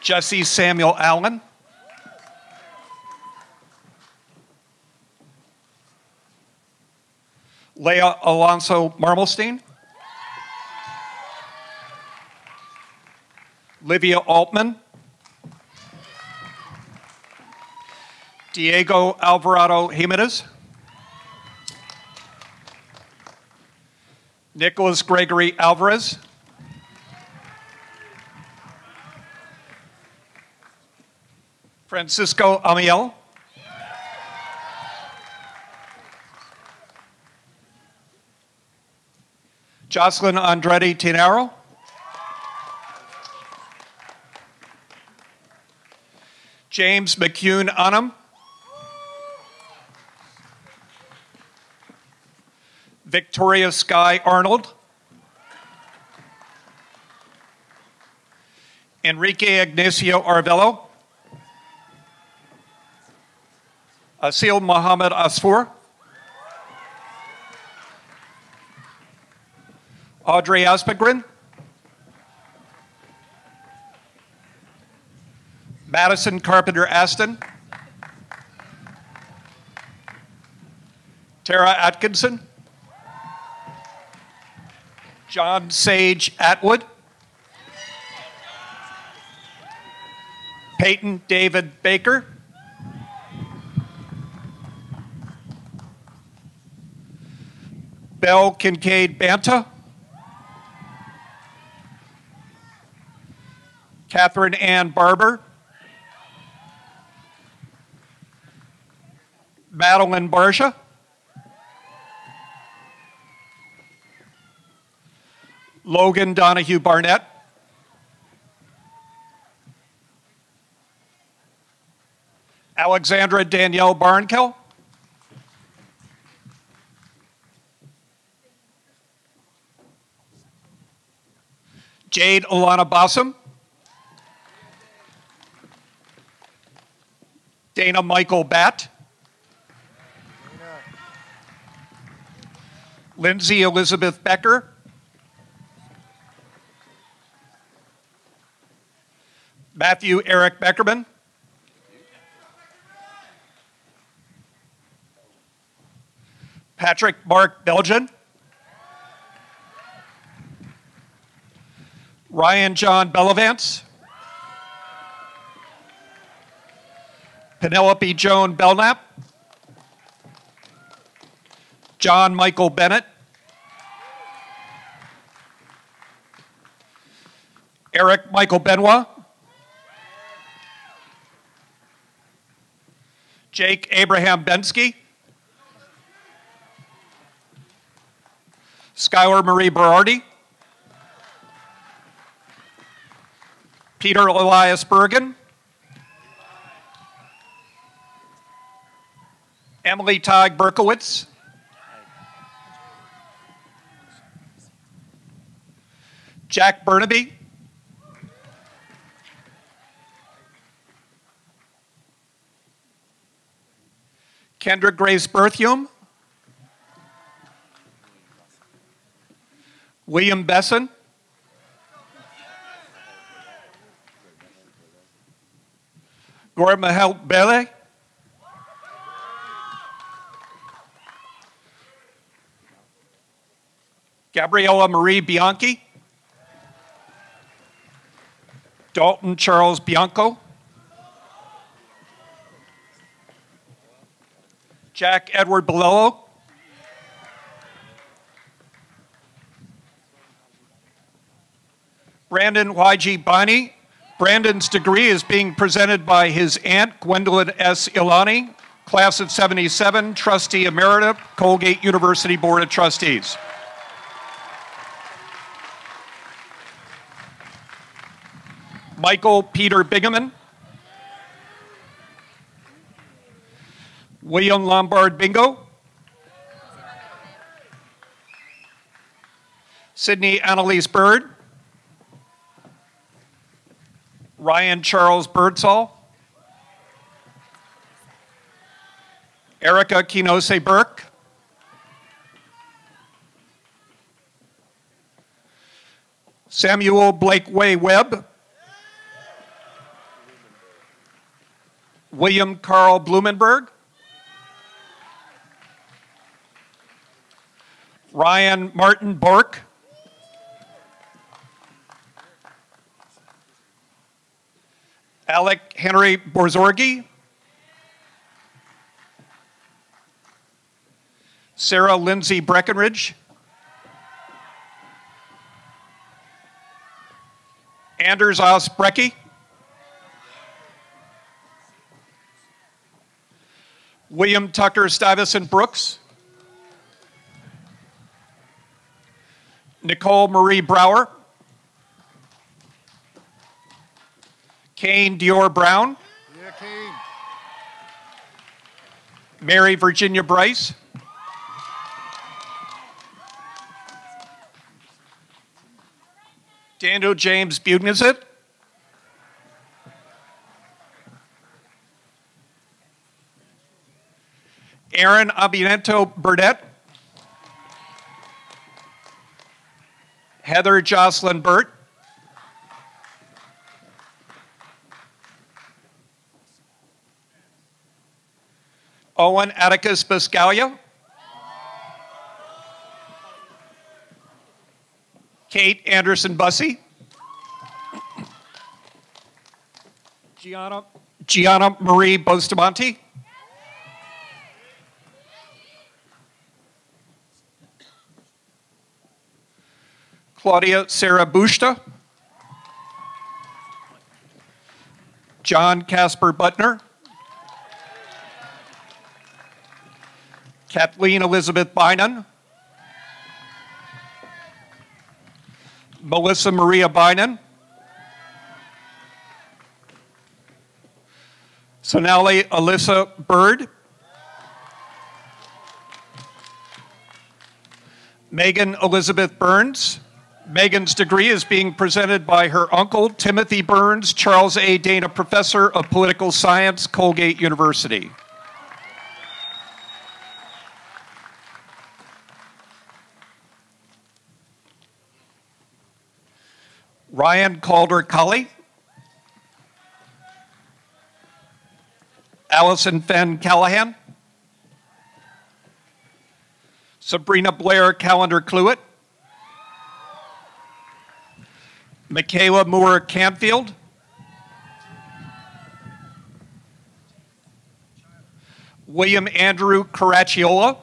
Jesse Samuel Allen. Leah Alonso Marmelstein. Livia Altman. Diego Alvarado Jimenez. Nicholas Gregory Alvarez. Francisco Amiel. Jocelyn Andretti Tinaro. James McCune Unum. Victoria Sky Arnold. Enrique Ignacio Arvelo. Asil Mohammed Asfour. Audrey Aspegren. Madison Carpenter Aston. Tara Atkinson. John Sage Atwood. Peyton David Baker. Belle Kincaid Banta. Catherine Ann Barber. Madeline Barsha. Logan Donahue Barnett. Alexandra Danielle Barnkel. Jade Alana Bossum. Dana Michael Batt. Lindsay Elizabeth Becker. Matthew Eric Beckerman. Patrick Mark Belgian. Ryan John Bellavance. Penelope Joan Belknap. John Michael Bennett. Eric Michael Benoit. Jake Abraham Bensky. Skylar Marie Berardi. Peter Elias Bergen. Emily Tag Berkowitz. Jack Burnaby. Kendra Grace Berthium. William Besson. Gormahel Bele. Gabriella Marie Bianchi. Dalton Charles Bianco. Jack Edward Bolello. Brandon YG Bonnie. Brandon's degree is being presented by his aunt, Gwendolyn S. Ilani, class of 77, trustee emerita, Colgate University Board of Trustees. Michael Peter Bingaman. William Lombard Bingo. Sydney Annalise Bird. Ryan Charles Birdsall. Erica Kinose Burke. Samuel Blake Way Webb. William Carl Blumenberg. Ryan Martin Bork. Alec Henry Borzorgi. Sarah Lindsay Breckenridge. Anders Os Brecky. William Tucker Stuyvesant Brooks. Nicole Marie Brower. Kane Dior Brown. Yeah, Kane. Mary Virginia Bryce. Daniel James Bugnizet. Aaron Abiento Burdett. Heather Jocelyn Burt. Owen Atticus Biscaglia. Kate Anderson Bussey. Gianna Marie Bustamante. Claudia Sarah Bushta. John Casper Butner. Kathleen Elizabeth Bynan. Melissa Maria Bynan. Sonali Alyssa Bird. Megan Elizabeth Burns. Megan's degree is being presented by her uncle, Timothy Burns, Charles A. Dana Professor of Political Science, Colgate University. Ryan Calder Cully. Allison Fenn Callahan. Sabrina Blair Callender Cluett. Michaela Moore Canfield. William Andrew Caracciolo.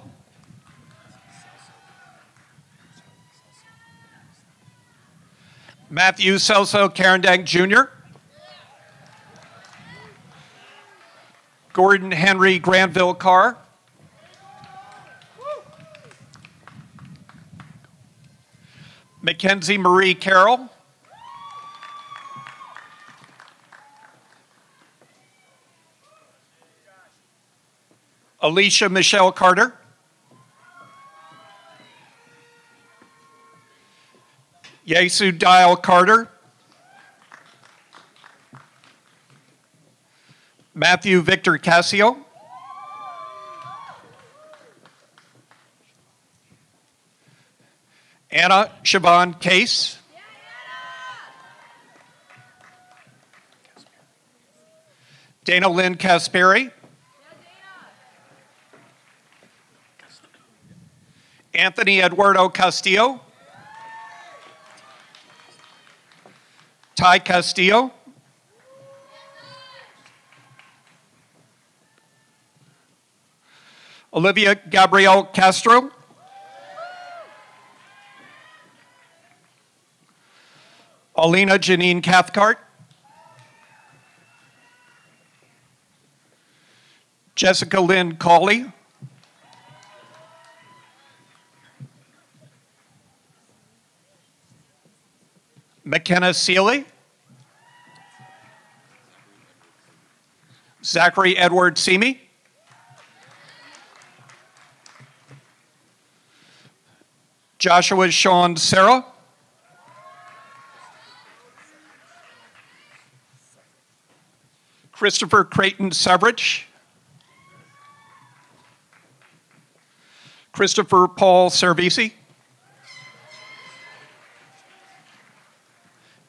Matthew Celso Carandang Jr. Gordon Henry Granville Carr. Mackenzie Marie Carroll. Alicia Michelle Carter. Yesu Dial Carter. Matthew Victor Cassio. Anna Siobhan Case. Dana Lynn Casperi. Anthony Eduardo Castillo. Ty Castillo. Olivia Gabrielle Castro. Alina Janine Cathcart. Jessica Lynn Cawley. McKenna Seeley. Zachary Edward Simi. Joshua Sean Sarah. Christopher Creighton Severich. Christopher Paul Cervisi.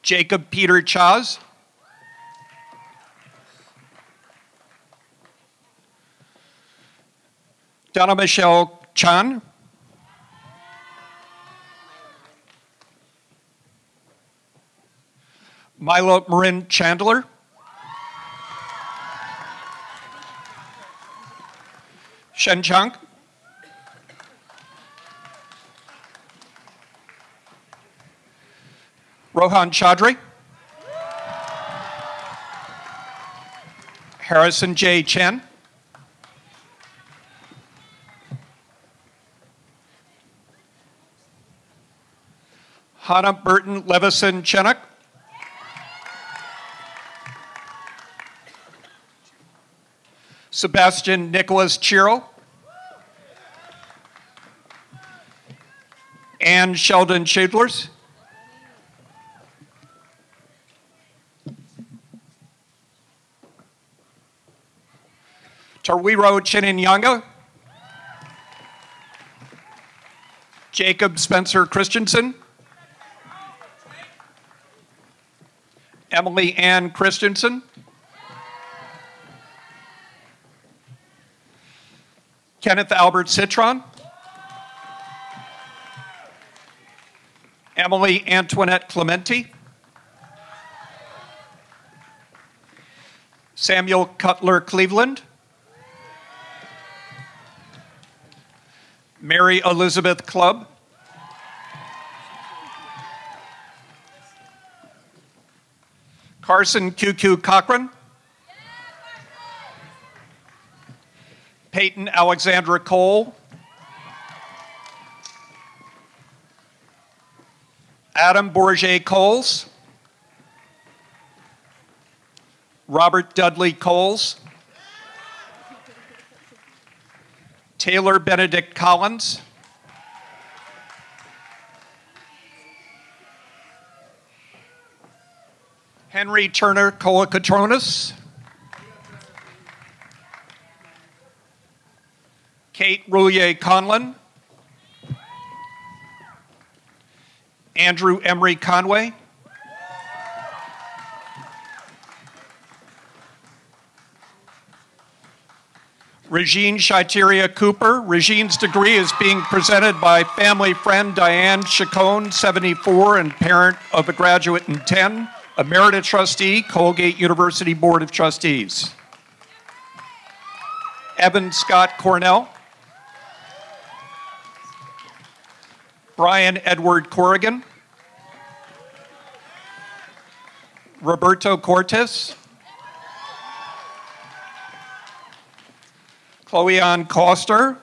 Jacob Peter Chaz. Donna Michelle Chan. Milo Marin Chandler. Shen Chang. Rohan Chaudhry. Harrison J. Chen. Hannah Burton Levison Chennock. Sebastian Nicholas Chiro. Ann Sheldon Shadlers. Tarwiro Chininyanga. Jacob Spencer Christensen. Emily Ann Christensen. Kenneth Albert Citron. Emily Antoinette Clementi. Samuel Cutler Cleveland. Mary Elizabeth Clubb. Carson QQ Cochran. Peyton Alexandra Cole. Adam Bourget Coles. Robert Dudley Coles. Taylor Benedict Collins. Henry Turner Colacatronis. Kate Roulier Conlon. Andrew Emery Conway. Regine Shiteria Cooper. Regine's degree is being presented by family friend Diane Chacon, 74, and parent of a graduate in 10, Emerita Trustee, Colgate University Board of Trustees. Evan Scott Cornell. Brian Edward Corrigan. Roberto Cortes. Chloe Ann Coster.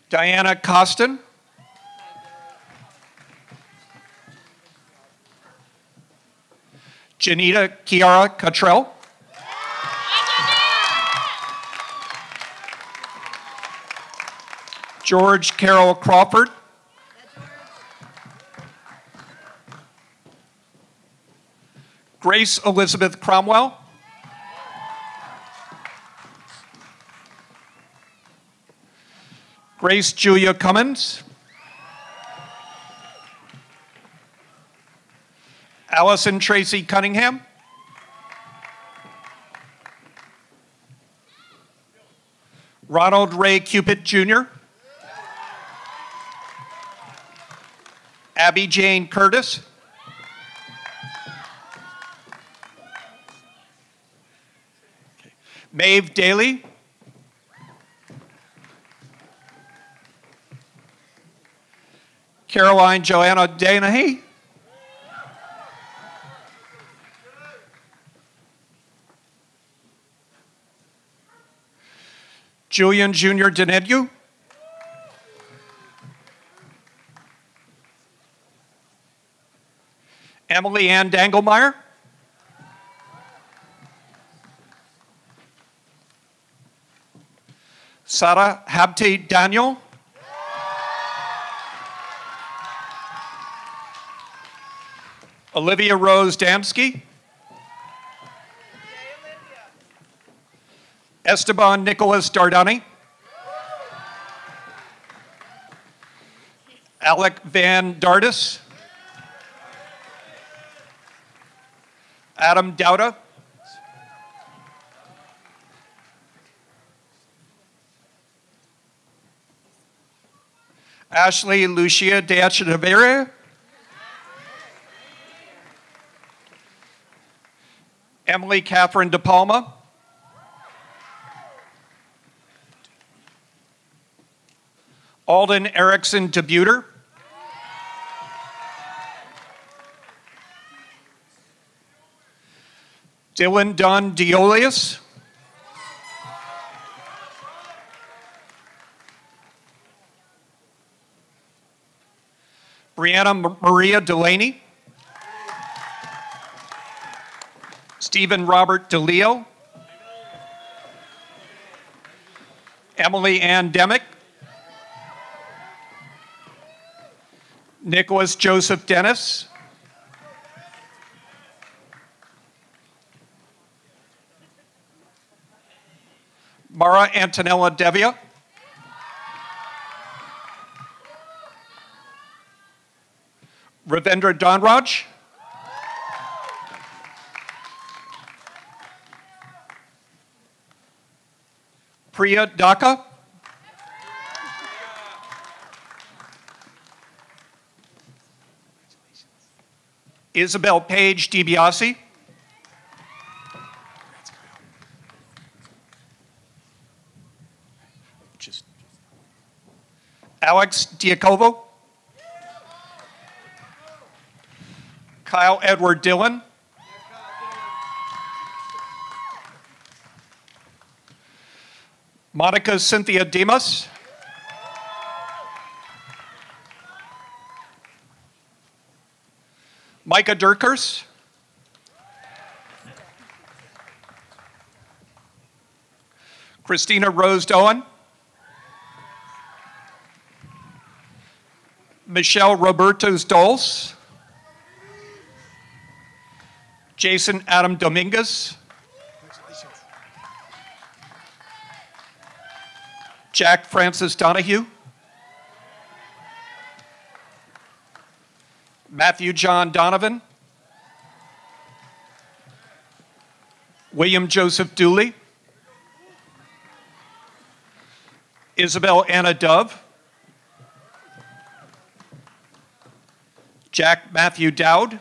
Diana Costin. Janita Kiara Cottrell. George Carroll Crawford. Grace Elizabeth Cromwell. Grace Julia Cummins. Allison Tracy Cunningham. Ronald Ray Cupid Jr. Abby Jane Curtis. Maeve Daly. Caroline Joanna Danahy. Julian Jr. Denedju. Emily Ann Dangelmeyer. Sarah Habte Daniel. Olivia Rose Damsky. Esteban Nicholas Dardani. Alec Van Dardis. Adam Dauda. Ashley Lucia de Echeverria. Emily Catherine De Palma. Alden Erickson DeButer. Dylan Dunn Deolius. Brianna Maria Delaney. Stephen Robert DeLeo. Emily Ann Demick. Nicholas Joseph Dennis. Mara Antonella Devia. Ravendra Donraj. Priya Dhaka. Isabel Page DiBiase. Alex Diacovo. Kyle Edward Dillon. Monica Cynthia Demas. Micah Durkers. Christina Rose Doan. Michelle Robertos Doles. Jason Adam Dominguez. Jack Francis Donahue. Matthew John Donovan. William Joseph Dooley, Isabel Anna Dove, Jack Matthew Dowd,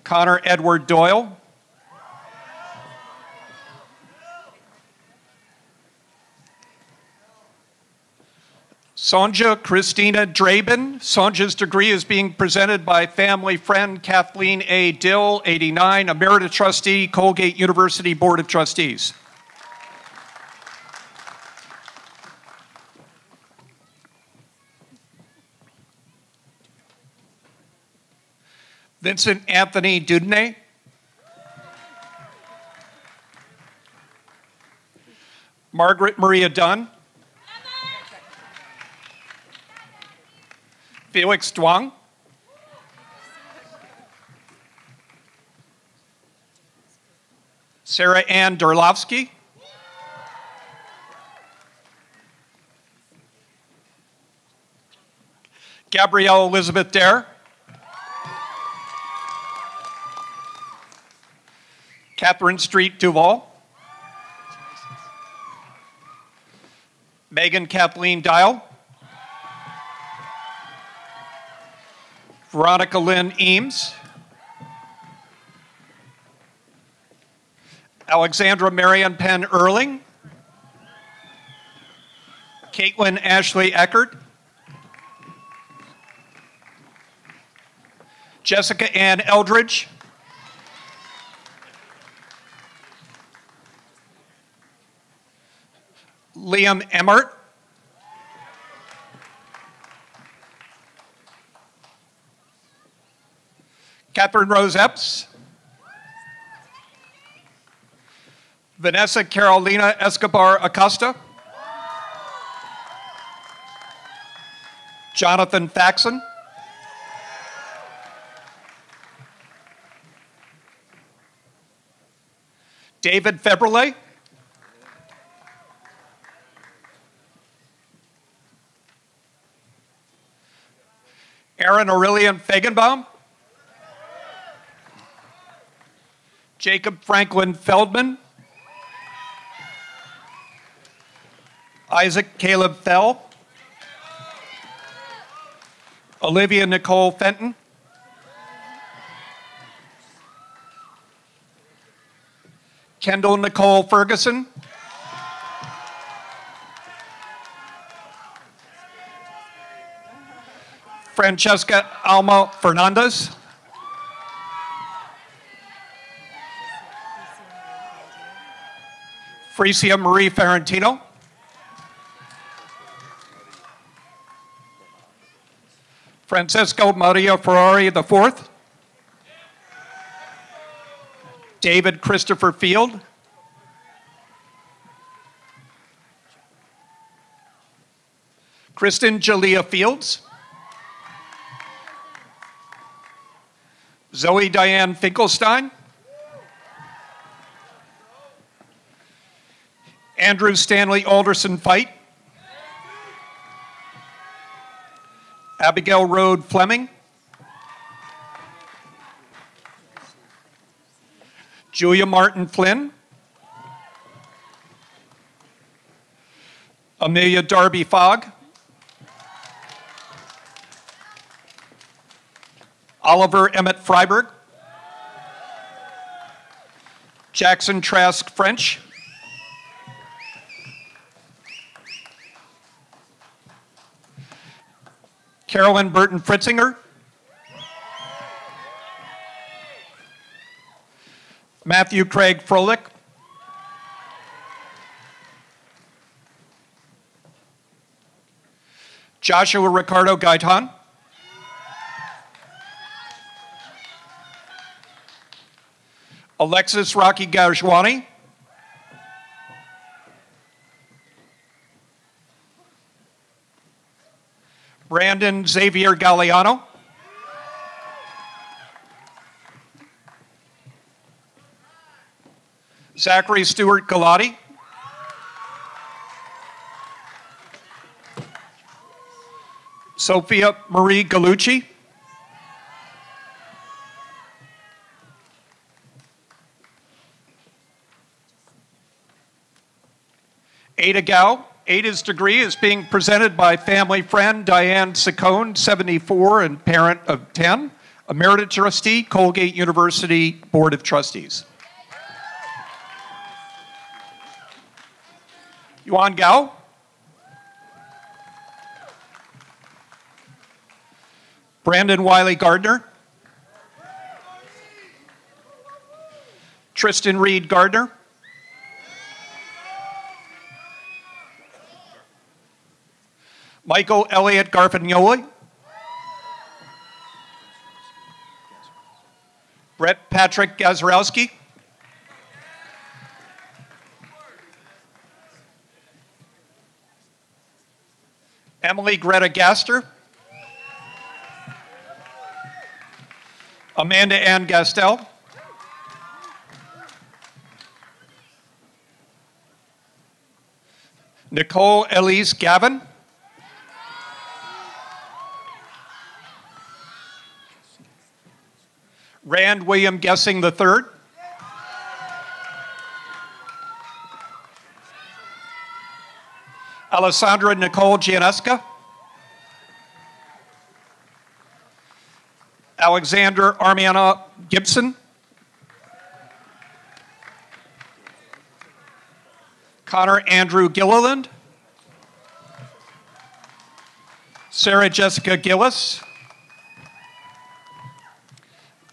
Connor Edward Doyle, Sonja Christina Draben. Sonja's degree is being presented by family friend Kathleen A. Dill, 89, Emerita Trustee, Colgate University Board of Trustees. Vincent Anthony Dudney, Margaret Maria Dunn, Felix Duong, Sarah Ann Durlovsky, Gabrielle Elizabeth Dare, Catherine Street Duval, Megan Kathleen Dial, Veronica Lynn Eames, Alexandra Marion Penn Erling, Caitlin Ashley Eckert, Jessica Ann Eldridge, Liam Emmert, Catherine Rose Epps, Vanessa Carolina Escobar Acosta, Jonathan Faxon, David Febrile, Aaron Aurelian Fagenbaum, Jacob Franklin Feldman, Isaac Caleb Fell, Olivia Nicole Fenton, Kendall Nicole Ferguson, Francesca Alma Fernandez, Frecia Marie Ferrantino, Francesco Maria Ferrari IV, David Christopher Field, Kristen Jalea Fields, Zoe Diane Finkelstein, Andrew Stanley Alderson Fight, Abigail Rode Fleming, Julia Martin Flynn, Amelia Darby Fogg, Oliver Emmett Freiberg, Jackson Trask French, Carolyn Burton Fritzinger, Matthew Craig Froelich, Joshua Ricardo Gaitan, Alexis Rocky Gajwani, Brandon Xavier Galliano, Zachary Stewart Galati, Sophia Marie Gallucci, Ada Gao. Ada's degree is being presented by family friend Diane Saccone, 74 and parent of 10, Emerita Trustee, Colgate University Board of Trustees. Yuan Gao. Brandon Wiley Gardner. Tristan Reed Gardner. Michael Elliott Garfagnoli. Brett Patrick Gazarowski. Emily Greta Gaster. Amanda Ann Gastel. Nicole Elise Gavin. Rand William Gessing III. Alessandra Nicole Gianesca. Alexander Armiana Gibson. Connor Andrew Gilliland. Sarah Jessica Gillis.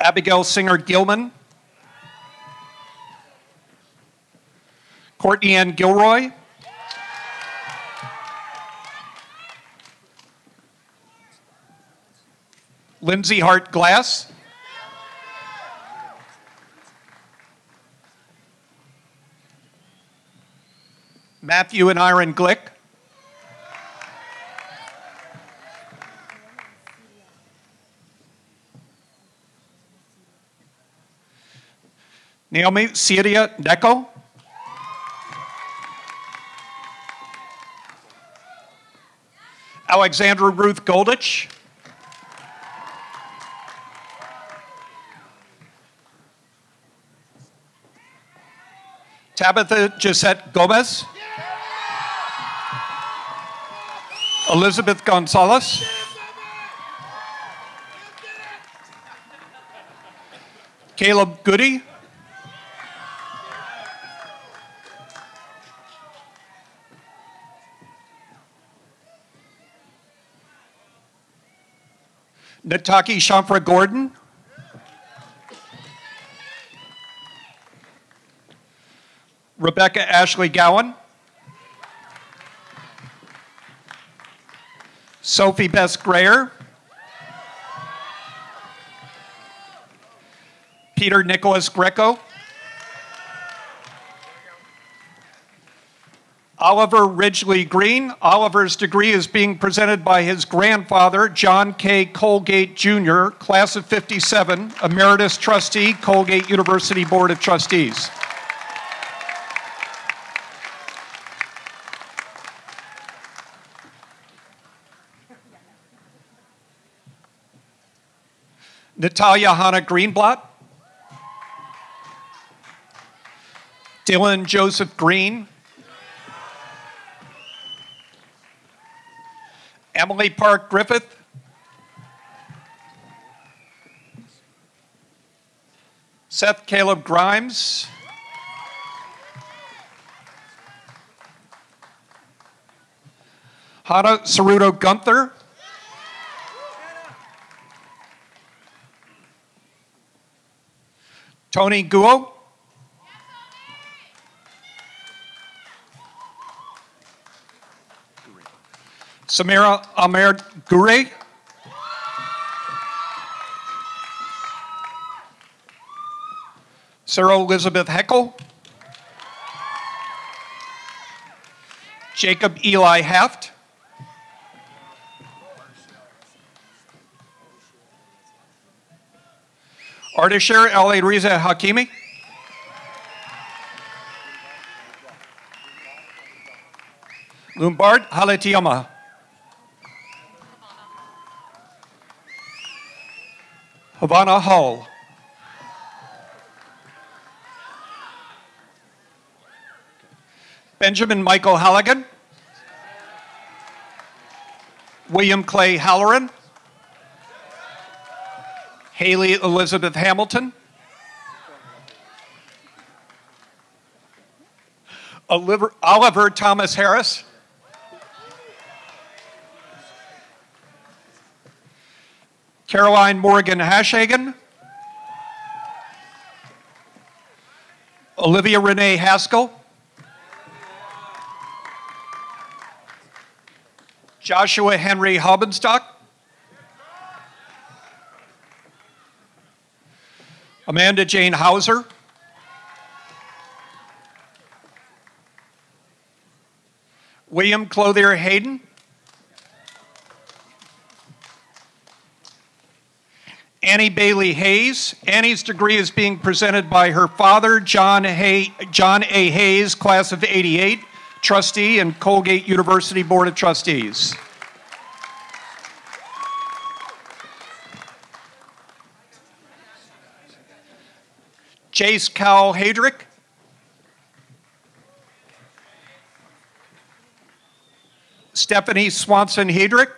Abigail Singer Gilman. Courtney Ann Gilroy. Lindsay Hart Glass. Matthew and Iron Glick. Naomi Cedia Necco. Alexandra Ruth Goldich. Tabitha Gisette Gomez. Elizabeth Gonzalez. Caleb Goody. Nataki Shamfra Gordon. Rebecca Ashley Gowan. Sophie Bess Grayer. Peter Nicholas Greco. Oliver Ridgely Green. Oliver's degree is being presented by his grandfather, John K. Colgate Jr., class of 57, Emeritus Trustee, Colgate University Board of Trustees. Natalia Hanna Greenblatt. Dylan Joseph Green. Emily Park Griffith. Seth Caleb Grimes. Hannah Ceruto Gunther. Tony Guo. Samira Ahmed Gure. Sarah Elizabeth Heckel. Jacob Eli Heft. Ardashir Ali Riza Hakimi. Lombard Halatiama. Havana Hull. Benjamin Michael Halligan. William Clay Halloran. Haley Elizabeth Hamilton. Oliver Thomas Harris. Caroline Morgan Hashagen. Olivia Renee Haskell. Joshua Henry Haubenstock. Amanda Jane Hauser. William Clothier Hayden. Annie Bailey Hayes. Annie's degree is being presented by her father, John A. Hayes, class of '88, trustee and Colgate University Board of Trustees. Jace Cowell Hadrick. Stephanie Swanson Hedrick.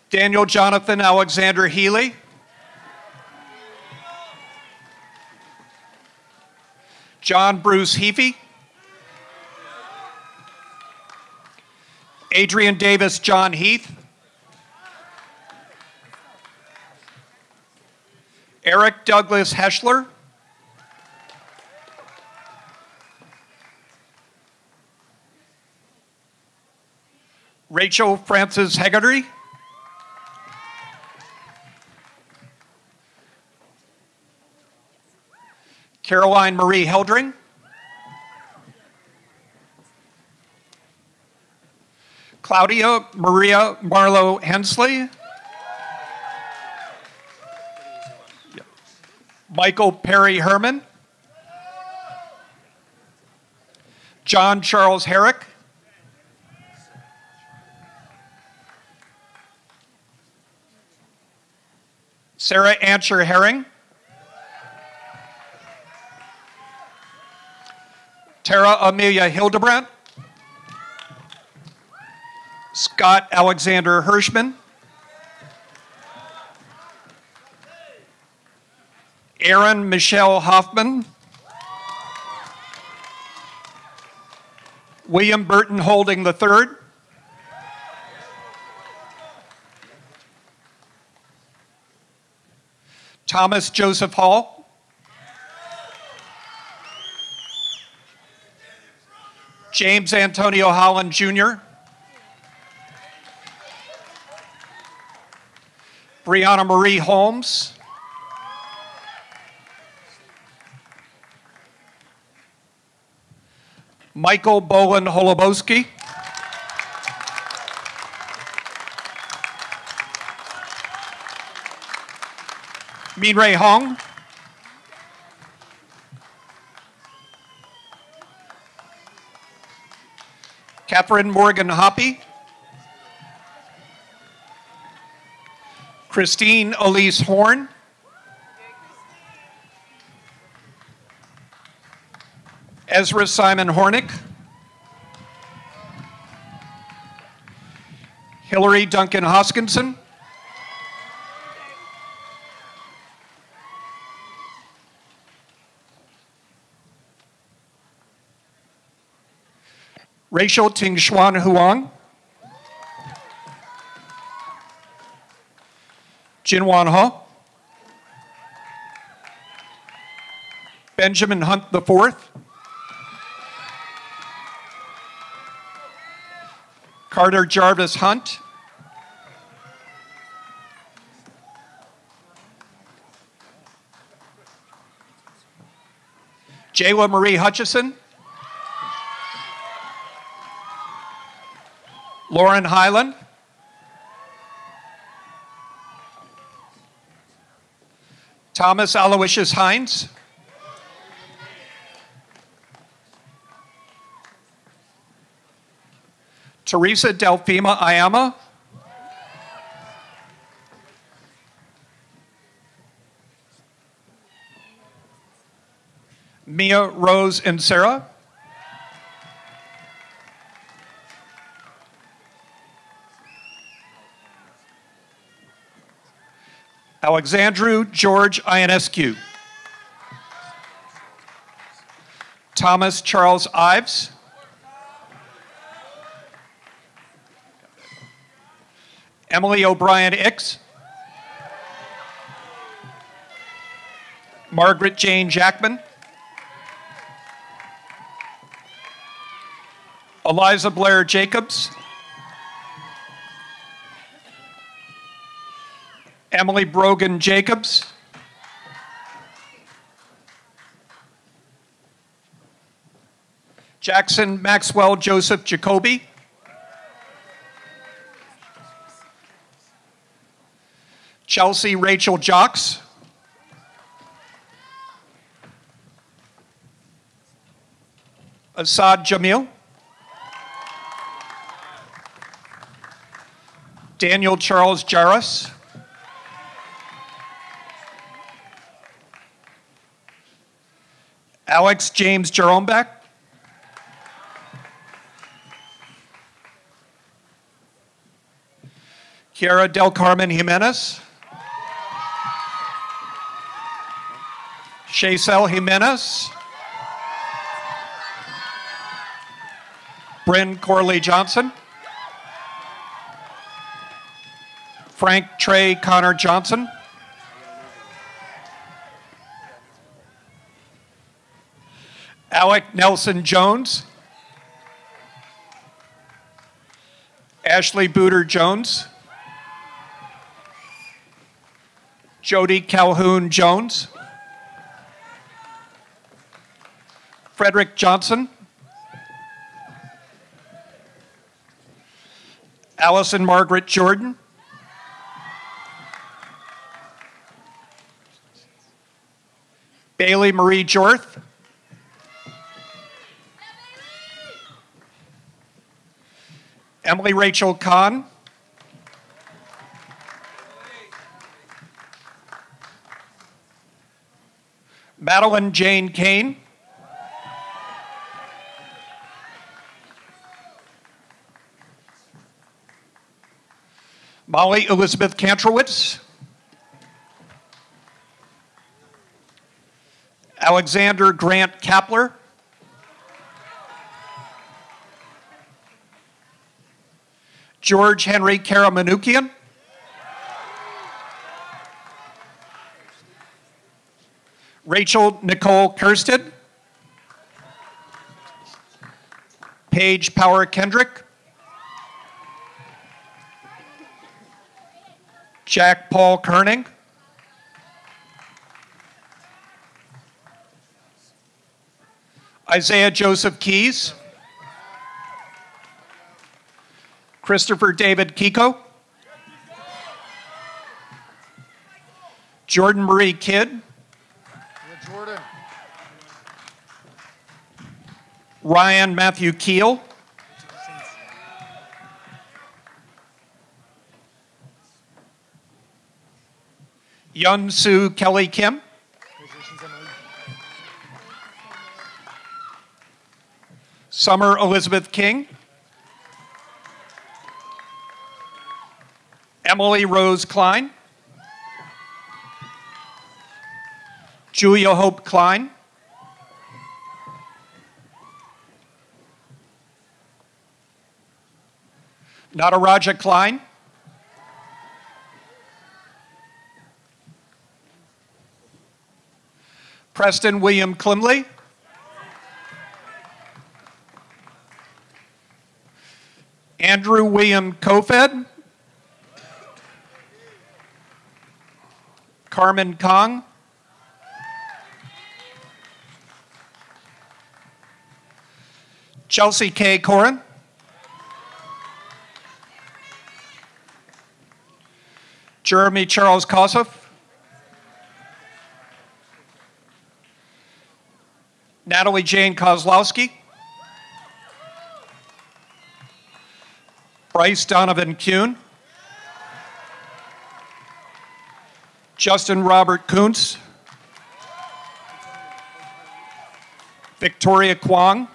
Daniel Jonathan Alexander Healy. John Bruce Heafy. Adrian Davis John Heath. Eric Douglas Heschler. Rachel Frances Hegarty. Caroline Marie Heldring. Claudia Maria Marlowe Hensley. Michael Perry Herman. John Charles Herrick. Sarah Ancher Herring. Tara Amelia Hildebrandt. Scott Alexander Hirschman. Aaron Michelle Hoffman. William Burton Holding III. Thomas Joseph Hall. James Antonio Holland Jr. Brianna Marie Holmes. Michael Boland Holobowski. Min Ray Hong. Catherine Morgan Hoppy. Christine Elise Horn. Ezra Simon Hornick. Hillary Duncan Hoskinson. Rachel Ting Xuan Huang. Jinwan Ho. Benjamin Hunt IV. Carter Jarvis Hunt. Jayla Marie Hutchison. Lauren Highland. Thomas Aloysius Hines. Teresa Delphima Ayama. Mia, Rose, and Sarah. Alexandru George Ionescu. Thomas Charles Ives. Emily O'Brien Ix. Margaret Jane Jackman. Eliza Blair Jacobs. Emily Brogan Jacobs. Jackson Maxwell Joseph Jacoby. Chelsea Rachel Jocks. Assad Jamil. Daniel Charles Jarrus. Alex James Jeromeback. Kiara Del Carmen Jimenez. Shaysel Jimenez. Bryn Corley Johnson. Frank Trey Connor Johnson. Alec Nelson Jones. Ashley Booter Jones. Jody Calhoun Jones. Frederick Johnson. Allison Margaret Jordan. Bailey Marie Jorth. Emily Rachel Kahn. Madeline Jane Kane. Molly Elizabeth Kantrowitz. Alexander Grant Kapler. George Henry Karamanukian. Rachel Nicole Kirsted. Paige Power Kendrick. Jack Paul Kerning. Isaiah Joseph Keys. Christopher David Kiko. Jordan Marie Kidd. Jordan. Ryan Matthew Keel. Yun Soo Kelly Kim. Summer Elizabeth King. Emily Rose Klein. Julia Hope Klein. Nataraja Klein. Preston William Climley. Andrew William Kofed. Carmen Kong. Chelsea K. Corin. Jeremy Charles Kossoff. Natalie Jane Kozlowski. Bryce Donovan Kuhn. Justin Robert Kuntz. Victoria Kwong.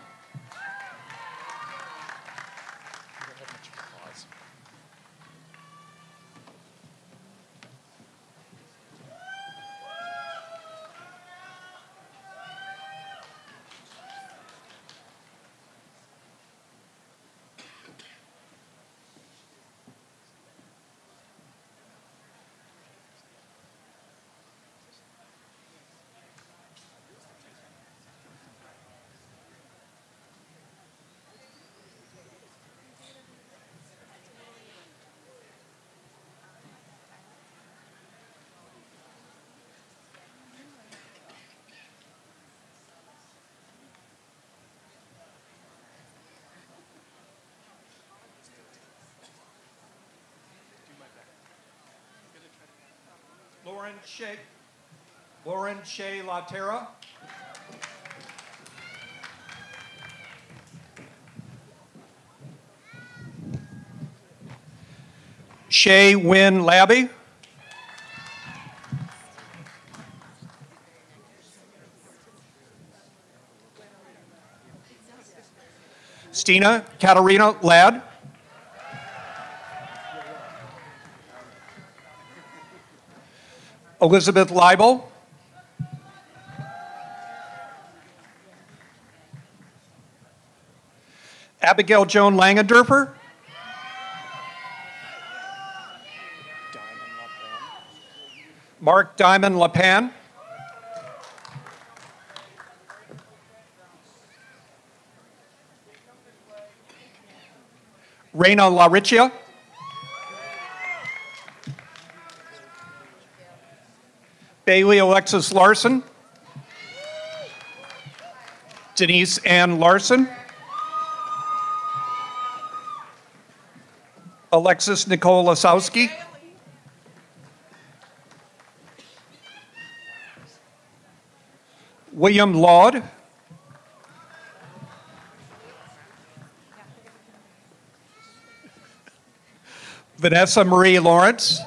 Lauren Shea Laterra. Shay Wynn Labby. Stina Katarina Ladd. Elizabeth Leibel. Abigail Joan Langendorfer. Mark Diamond LaPan. Reina LaRiccia. Bailey Alexis Larson. Denise Ann Larson. Alexis Nicole Lasowski. William Laud. Vanessa Marie Lawrence.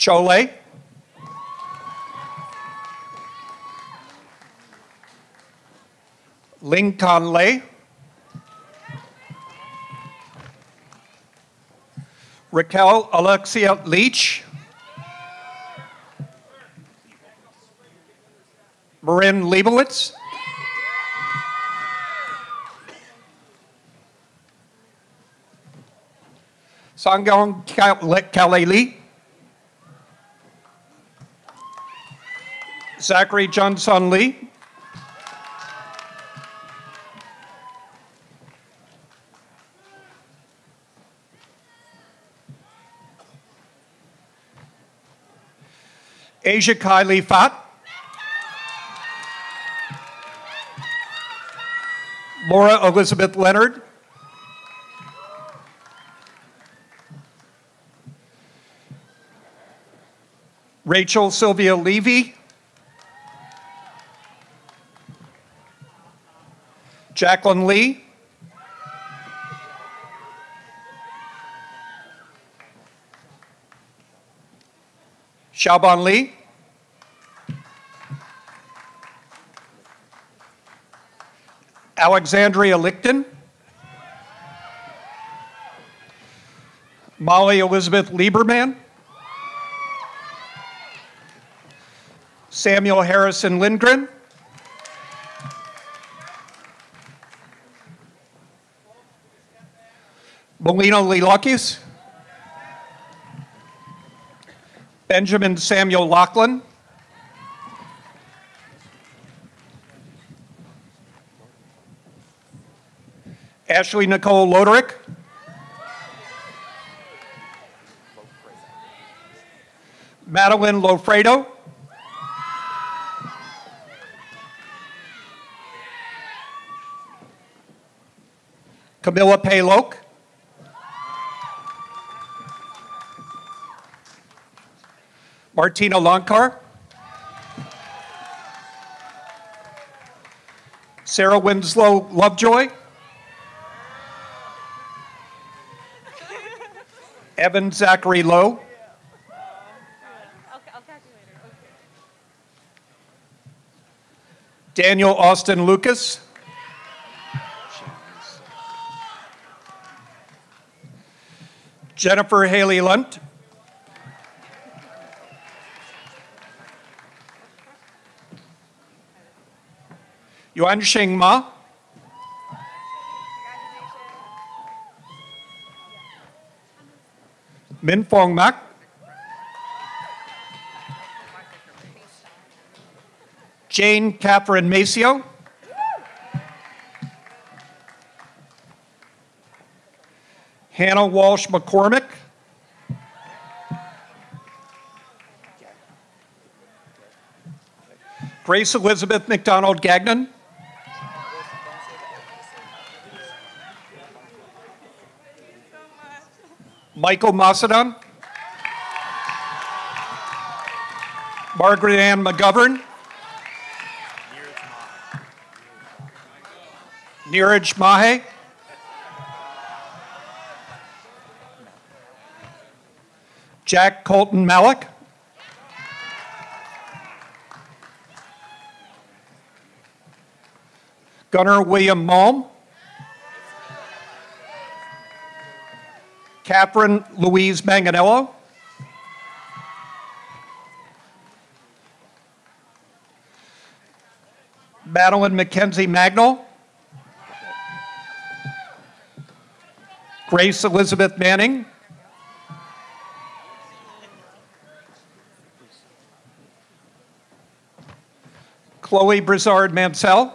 Chole. Ling Kan Lei. Raquel Alexia Leach. Marin Leibowitz. Sangong Kaleli. Zachary Johnson Lee. Asia Kylie Fat. Laura Elizabeth Leonard. Rachel Sylvia Levy. Jacqueline Lee. Xiaoban Li. Alexandria Lichten. Molly Elizabeth Lieberman. Samuel Harrison Lindgren. Melina Lilakis. Benjamin Samuel Lachlan. Ashley Nicole Loderick. Madeline Lofredo. Camilla Payloke. Martina Lonkar. Sarah Winslow Lovejoy. Evan Zachary Lowe. Daniel Austin Lucas. Jennifer Haley Lunt. Yuan Xing Ma. Min Fong Mak. Jane Catherine Maceo. Hannah Walsh McCormick. Grace Elizabeth McDonald Gagnon. Michael Macedon. Margaret Ann McGovern. Neeraj Mahe. Jack Colton Malik. Gunnar William Malm. Catherine Louise Manganello. Madeline Mackenzie Magnol. Grace Elizabeth Manning. Chloe Brizard Mansell.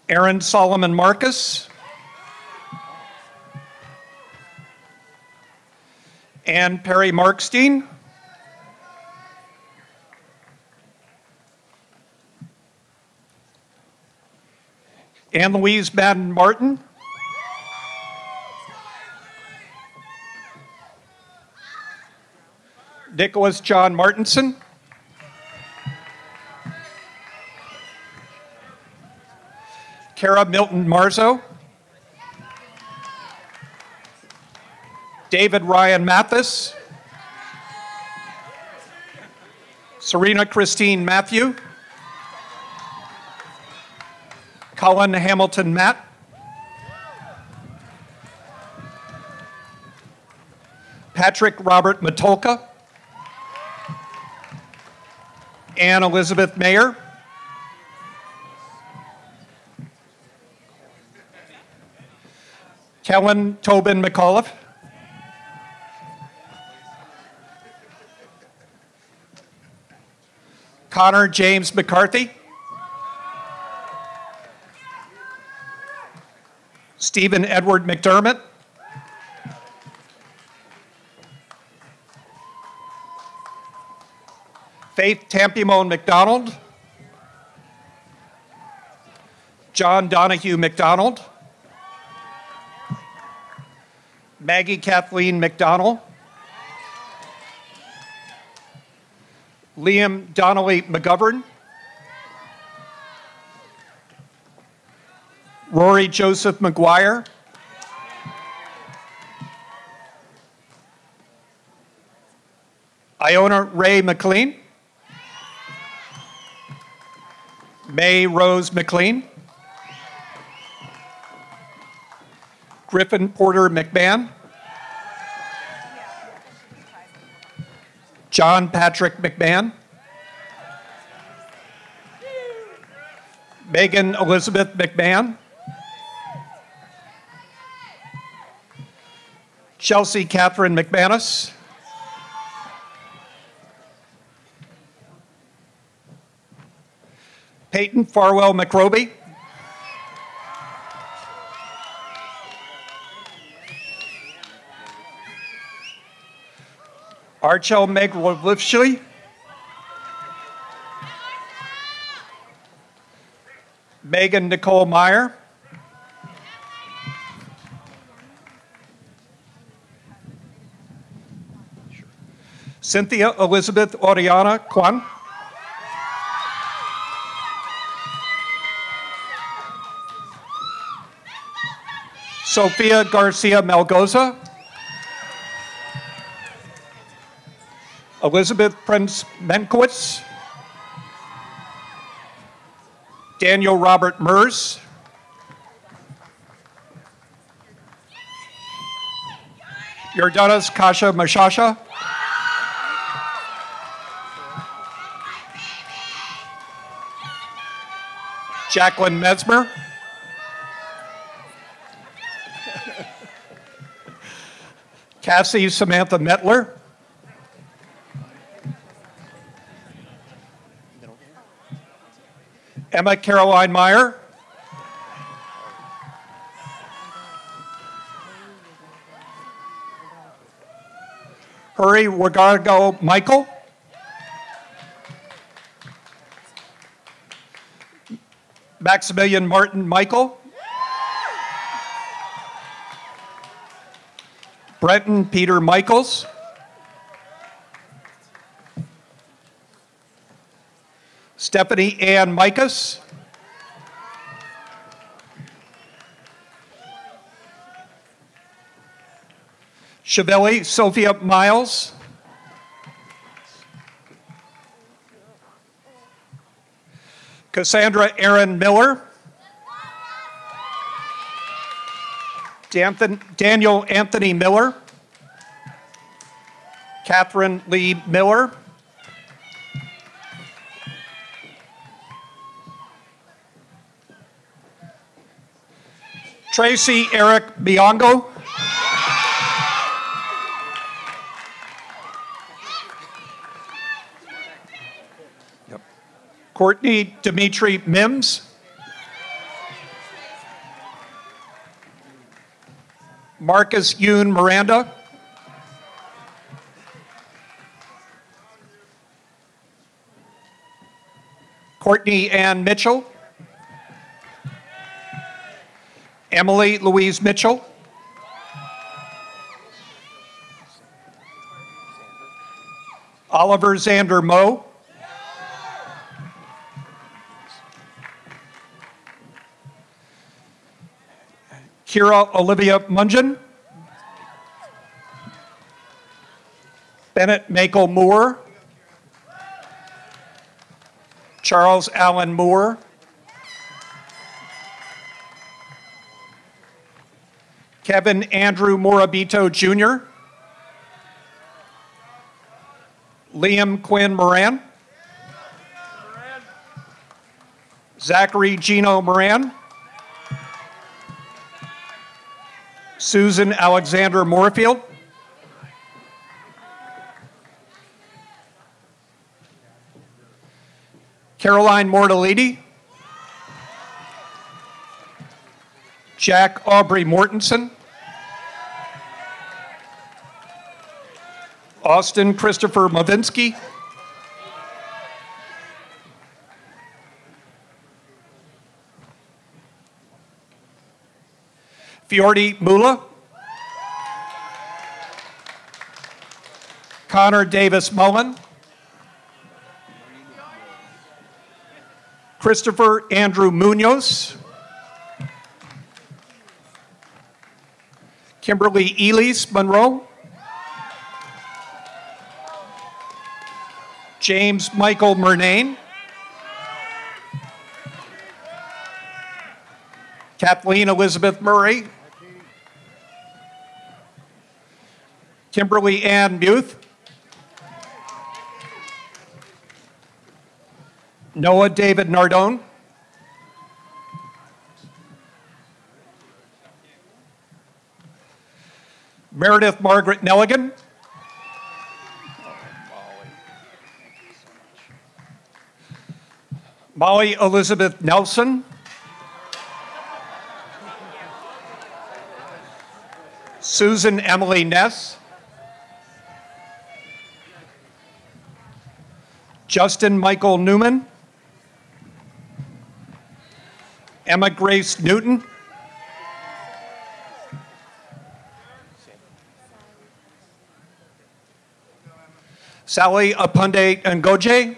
Aaron Solomon Marcus. Ann Perry Markstein. Ann Louise Madden Martin. Nicholas John Martinson. Kara Milton Marzo. David Ryan Mathis. Serena Christine Matthew. Colin Hamilton Matt. Patrick Robert Matulka. Anne Elizabeth Mayer. Kellen Tobin McAuliffe. Connor James McCarthy. Stephen Edward McDermott. Faith Tampimone McDonald. John Donahue McDonald. Maggie Kathleen McDonald. Liam Donnelly McGovern. Rory Joseph McGuire. Iona Ray McLean. May Rose McLean. Griffin Porter McMahon. John Patrick McMahon. Megan Elizabeth McMahon. Chelsea Catherine McManus. Peyton Farwell McRoby. Archel Meglovishli. Megan Nicole Meyer. Cynthia Elizabeth Oriana Kwan. Sofia Garcia Malgoza, Elizabeth Prince Menkowitz, Daniel Robert Mers, Yordanas Kasha Mashasha, Jacqueline Mesmer, Cassie Samantha Metler, Emma Caroline Meyer, Hurry Wagargo Michael, Maximilian Martin Michael, Brenton Peter Michaels, Stephanie Ann Micas, Chevelle Sophia Miles, Cassandra Aaron Miller, Daniel Anthony Miller, Catherine Lee Miller, Tracy Eric Biongo, Courtney Dimitri Mims, Marcus Yoon Miranda, Courtney Ann Mitchell, Emily Louise Mitchell, Oliver Xander Moe, Kira Olivia Mungeon, Bennett Makel Moore, Charles Allen Moore, Kevin Andrew Morabito Jr., Liam Quinn Moran, Zachary Gino Moran, Susan Alexander Moorfield, Caroline Mortalidi, Jack Aubrey Mortensen, Austin Christopher Mavinsky, Fiordi Mula, Connor Davis Mullen, Christopher Andrew Munoz, Kimberly Elise Monroe, James Michael Murnane, Kathleen Elizabeth Murray, Kimberly Ann Muth, Noah David Nardone, Meredith Margaret Nelligan, Molly Elizabeth Nelson, Susan Emily Ness, Justin Michael Newman, Emma Grace Newton, Sally Apunde Ngoje,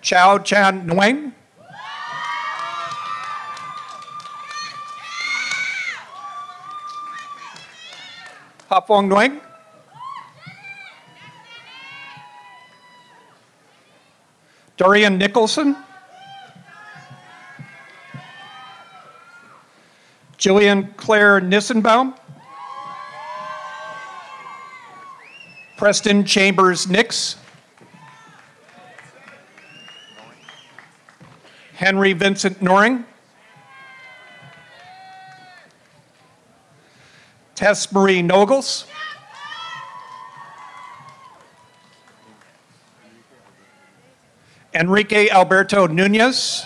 Chao Chan Nguyen, Hapong Nguyen. Dorian Nicholson. Jillian Claire Nissenbaum. Preston Chambers Nix. Henry Vincent Noring. Tess Marie Nogels. Enrique Alberto Nunez.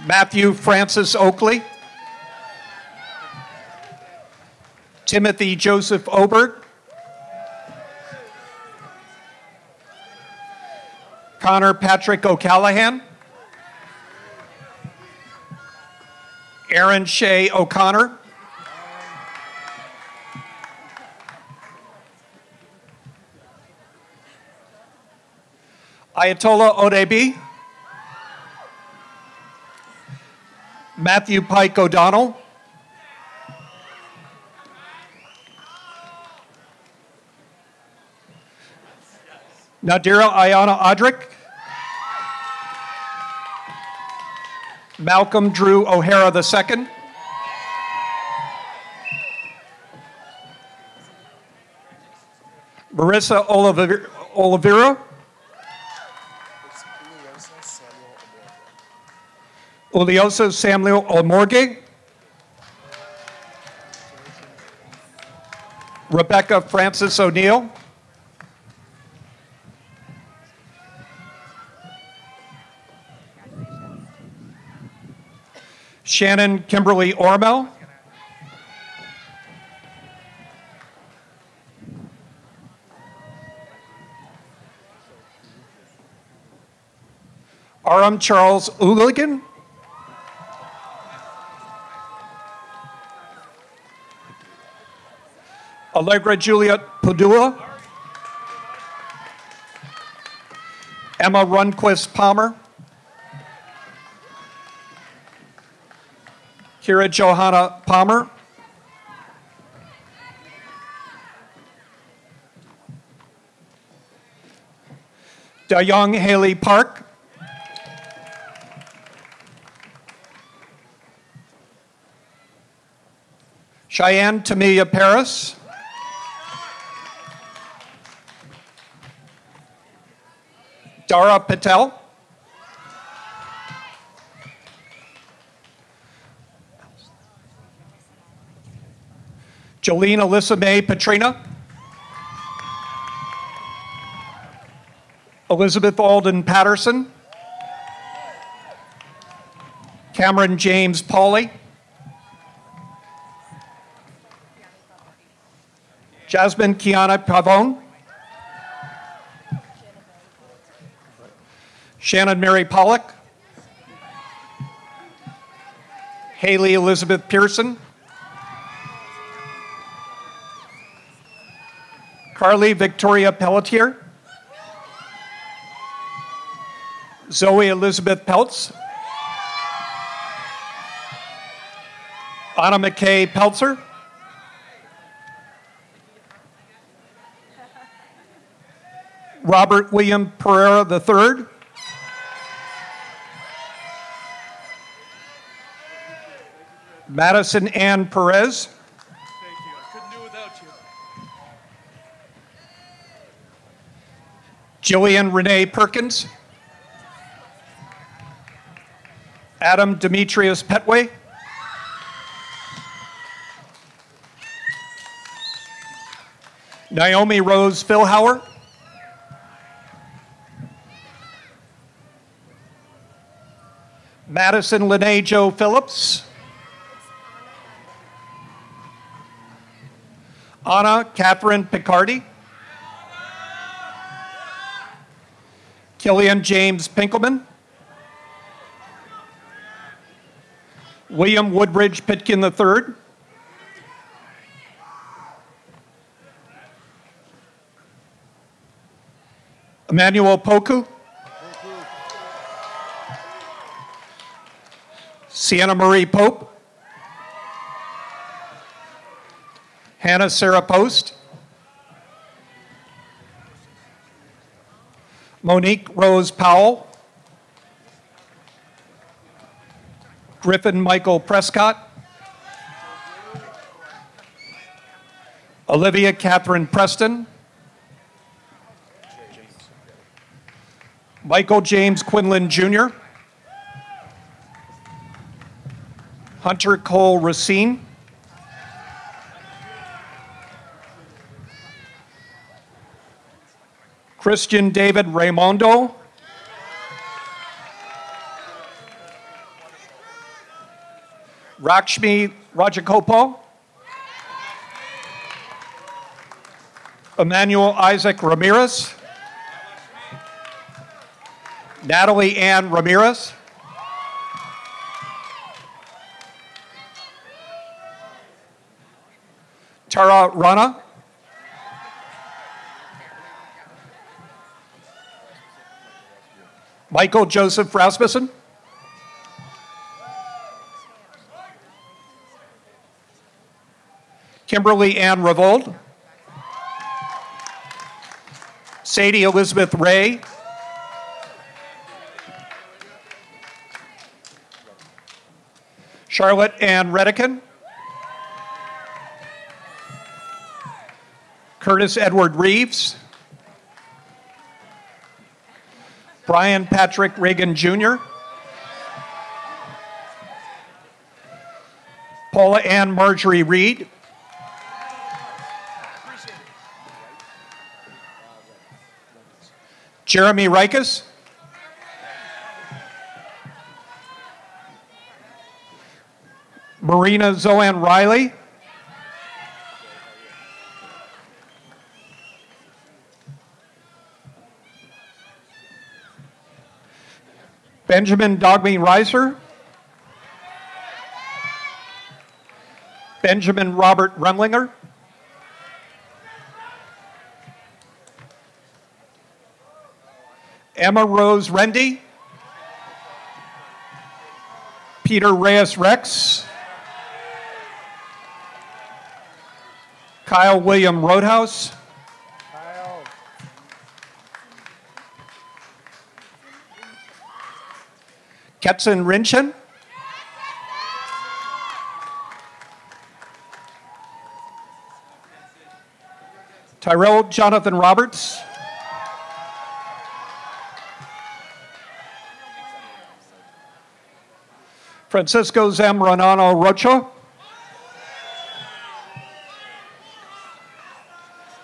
Matthew Francis Oakley. Timothy Joseph Obert. Connor Patrick O'Callahan. Aaron Shea O'Connor. Ayatollah Odebi. Matthew Pike O'Donnell. Nadira Ayana Adric. Malcolm Drew O'Hara II. Marissa Oliveira. Ulioso Samuel Omorge. Rebecca Francis O'Neill. Shannon Kimberly Ormel. Aram Charles Uligan. Allegra Juliet Padua. Emma Runquist Palmer. Kira Johanna Palmer. Dayoung Haley Park. Cheyenne Tamiya Paris. Dara Patel. Jolene Alyssa May Petrina. Elizabeth Alden Patterson. Cameron James Pauley. Jasmine Kiana Pavone. Shannon Mary Pollock. Haley Elizabeth Pearson. Carly Victoria Pelletier. Zoe Elizabeth Peltz. Anna McKay Peltzer. Robert William Pereira III. Madison Ann Perez. Thank you. I couldn't do without you. Jillian Renee Perkins. Adam Demetrius Petway. Naomi Rose Philhauer. Madison Lene Joe Phillips. Anna Catherine Picardi. Killian James Pinkelman. William Woodbridge Pitkin III. Emmanuel Poku. Sienna Marie Pope. Hannah Sarah Post, Monique Rose Powell, Griffin Michael Prescott, Olivia Catherine Preston, Michael James Quinlan Jr., Hunter Cole Racine, Christian David Raimondo, Rakshmi Rajagopalan, Emmanuel Isaac Ramirez, Natalie Ann Ramirez, Tara Rana, Michael Joseph Rasmussen, Kimberly Ann Revold, Sadie Elizabeth Ray, Charlotte Ann Redican, Curtis Edward Reeves, Brian Patrick Reagan Jr., Paula Ann Marjorie Reed, Jeremy Rikus, Marina Zoanne Riley, Benjamin Dogme Reiser, Benjamin Robert Remlinger, Emma Rose Rendy, Peter Reyes Rex, Kyle William Roadhouse, Ketson Rinchen, Tyrell Jonathan Roberts, Francisco Zamranano Rocha,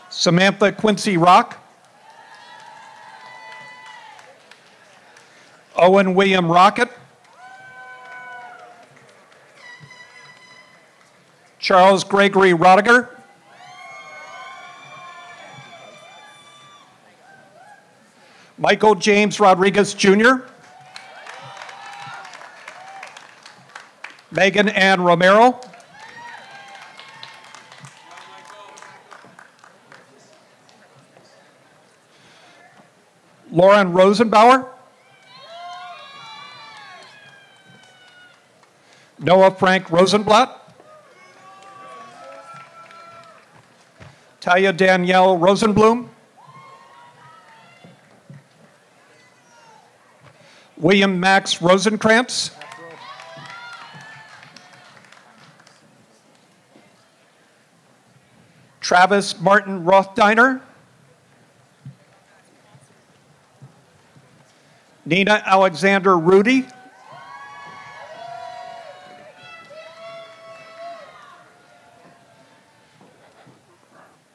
Samantha Quincy Rock, Owen William Rocket, Charles Gregory Rodiger, Michael James Rodriguez Jr., Megan Ann Romero, Lauren Rosenbauer, Noah Frank Rosenblatt, Talia Danielle Rosenblum, William Max Rosenkrantz, Travis Martin Rothdeiner, Nina Alexander Rudy,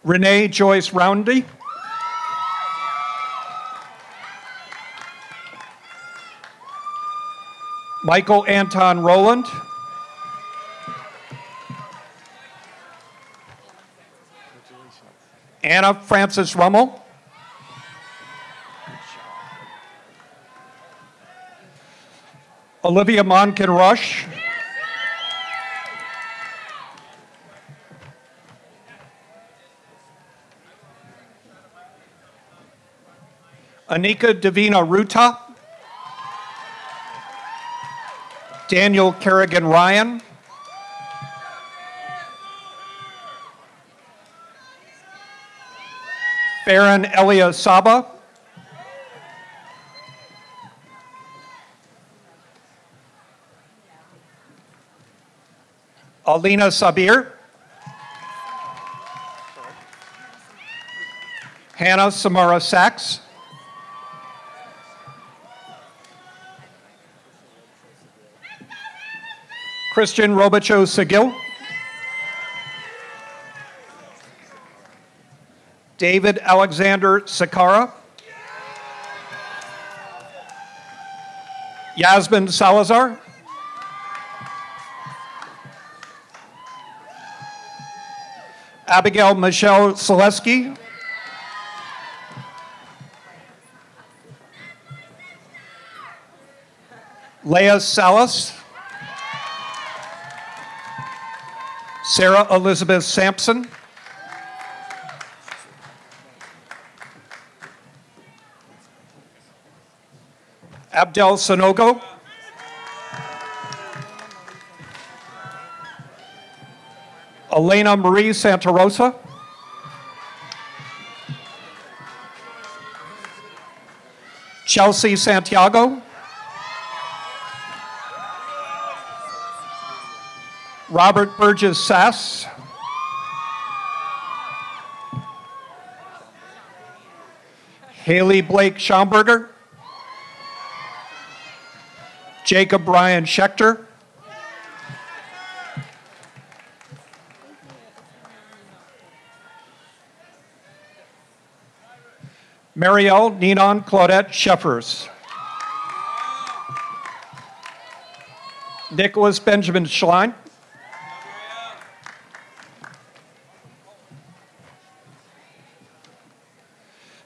Renee Joyce Roundy, Michael Anton Rowland, Anna Francis Rummel, Olivia Monken Rush, Anika Davina Ruta, Daniel Kerrigan Ryan, Farron Elia Saba. Alina Sabir. Hannah Samara Sachs. Christian Robicho Seguil. David Alexander Sakara. Yasmin Salazar. Abigail Michelle Selesky. Leah Salas. Sarah Elizabeth Sampson. Abdel Sanogo. Elena Marie Santa Rosa. Chelsea Santiago. Robert Burgess Sass. Haley Blake Schaumburger. Jacob Brian Schechter. Marielle Ninon Claudette Sheffers. Nicholas Benjamin Schlein.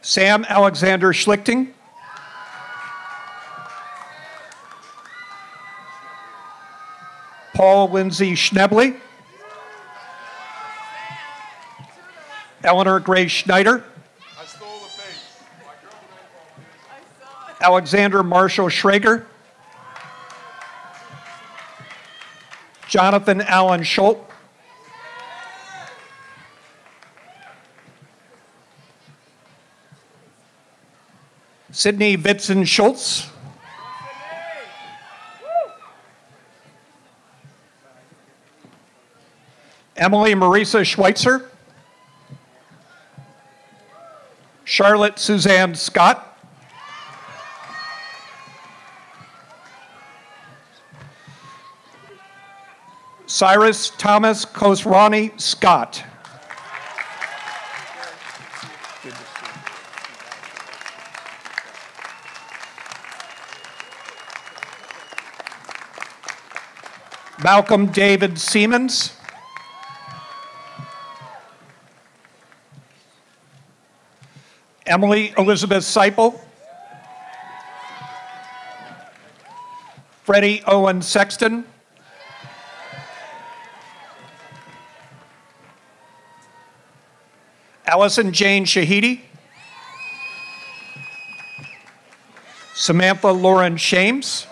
Sam Alexander Schlichting. Paul Lindsay Schnebley. Eleanor Grace Schneider. Alexander Marshall Schrager. Jonathan Allen Schultz. Sydney Vitson Schultz. Emily Marisa Schweitzer. Charlotte Suzanne Scott. Cyrus Thomas Khosrani Scott. Malcolm David Siemens. Emily Elizabeth Seipel. Freddie Owen Sexton. Allison Jane Shahidi. Samantha Lauren Shames.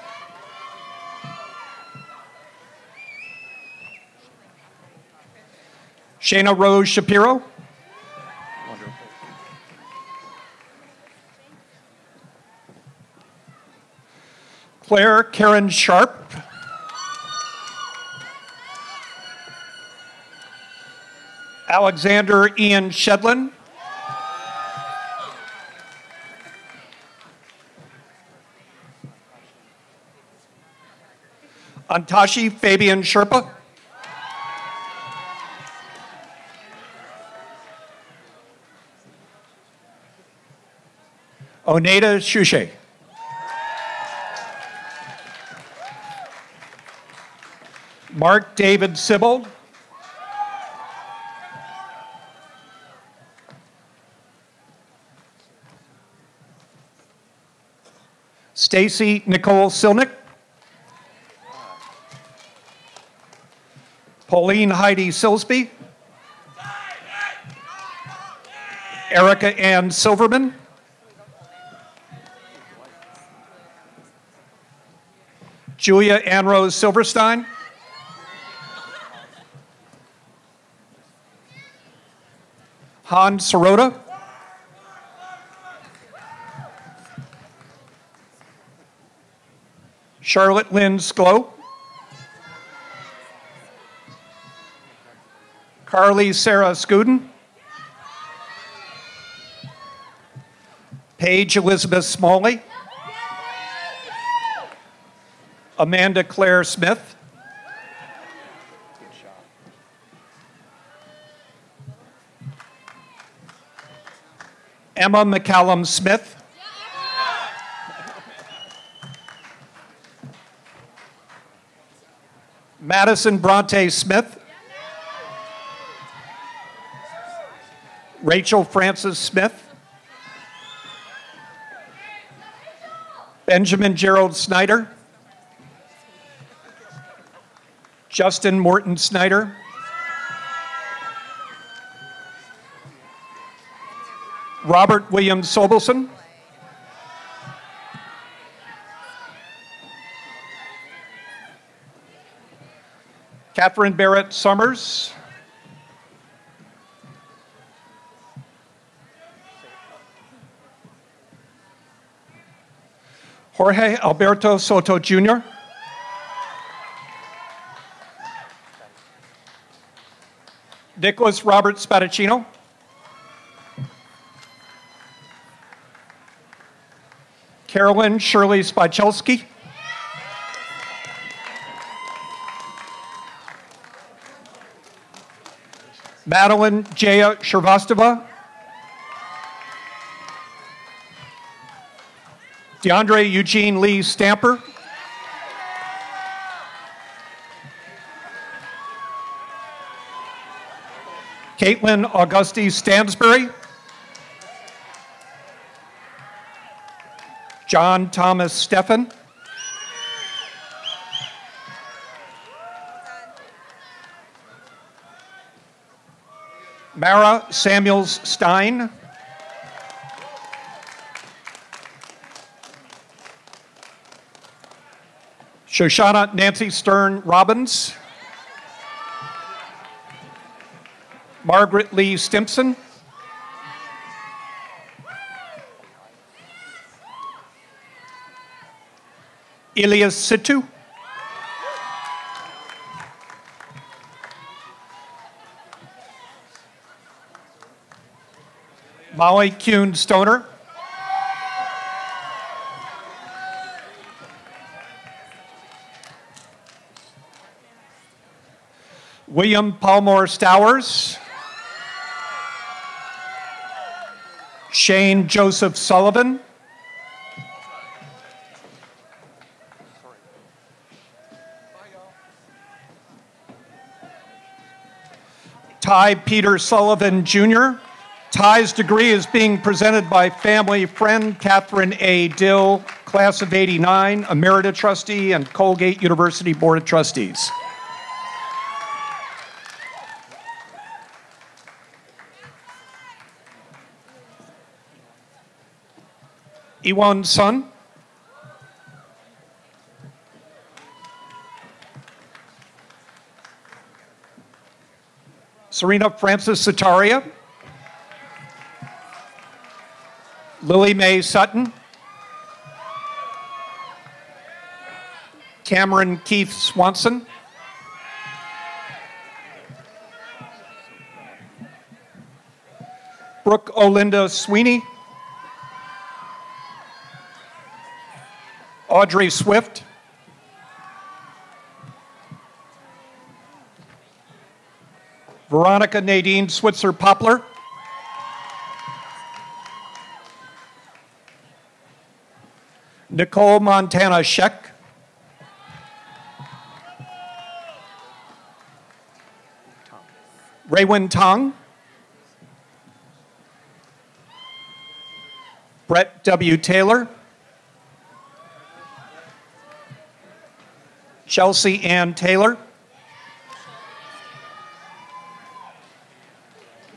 Shayna Rose Shapiro. Claire Karen Sharp. Alexander Ian Shedlin. Antashi Fabian Sherpa. Oneida Shushe. Mark David Sibold. Stacy Nicole Silnick. Pauline Heidi Silsby. Erica Ann Silverman. Julia Ann Rose Silverstein. Han Sirota. Charlotte Lynn Sklo, Carly Sarah Scuden, Paige Elizabeth Smalley, Amanda Claire Smith, Emma McCallum Smith, Madison Bronte Smith, Rachel Francis Smith, Benjamin Gerald Snyder, Justin Morton Snyder, Robert William Sobelson, Catherine Barrett Summers, Jorge Alberto Soto Jr., Nicholas Robert Spadaccino, Carolyn Shirley Spachelski, Madeline Jaya Shrivastava, DeAndre Eugene Lee Stamper, Caitlin Auguste Stansbury, John Thomas Steffen, Mara Samuels Stein, Shoshana Nancy Stern Robbins, Margaret Lee Stimpson, Elias Situ, Molly Kuhn Stoner, William Palmore Stowers, Shane Joseph Sullivan, Ty Peter Sullivan Jr. Ty's degree is being presented by family friend Catherine A. Dill, class of '89, Emerita Trustee and Colgate University Board of Trustees. Iwan Sun, Serena Francis Sataria, Lily Mae Sutton, Cameron Keith Swanson, Brooke Olinda Sweeney, Audrey Swift, Veronica Nadine Switzer Poplar, Nicole Montana Sheck, Raywin Tong, Brett W. Taylor, Chelsea Ann Taylor,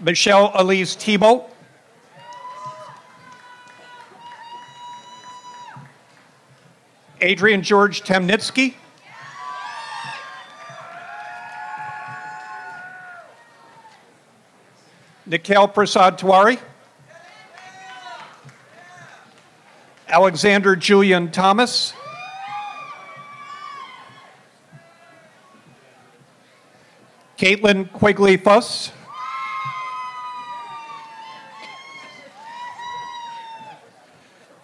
Michelle Elise Thibault, Adrian George Temnitsky, Nikhil Prasad Tiwari, Alexander Julian Thomas, Caitlin Quigley-Fuss.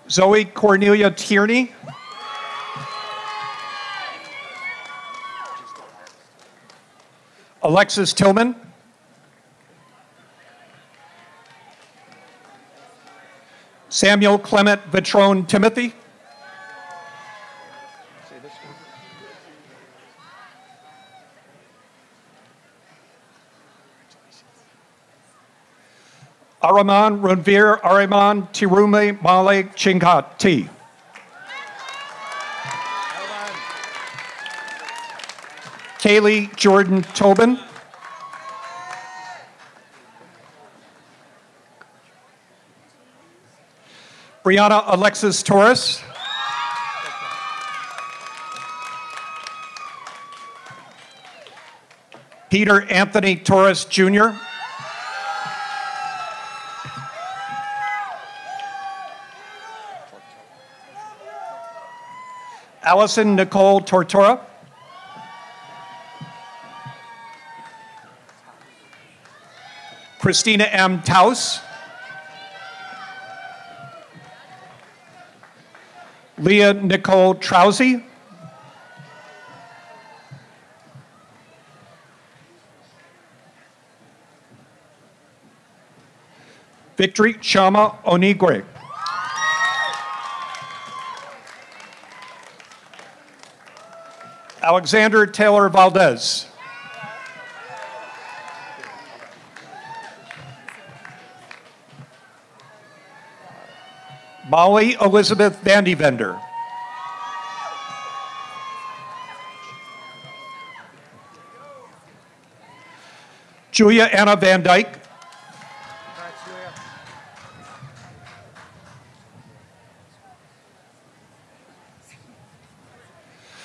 Zoe Cornelia Tierney. Alexis Tillman. Samuel Clement Vitrone Timothy. Araman Ranveer Ariman Tirumi Male Chinkati. Kaylee Jordan Tobin. Brianna Alexis Torres. Peter Anthony Torres Jr. Allison Nicole Tortora. Christina M. Taus. Leah Nicole Trousey. Victory Chama Onigwe. Alexander Taylor Valdez. Molly Elizabeth Vandevender. Julia Anna Van Dyke.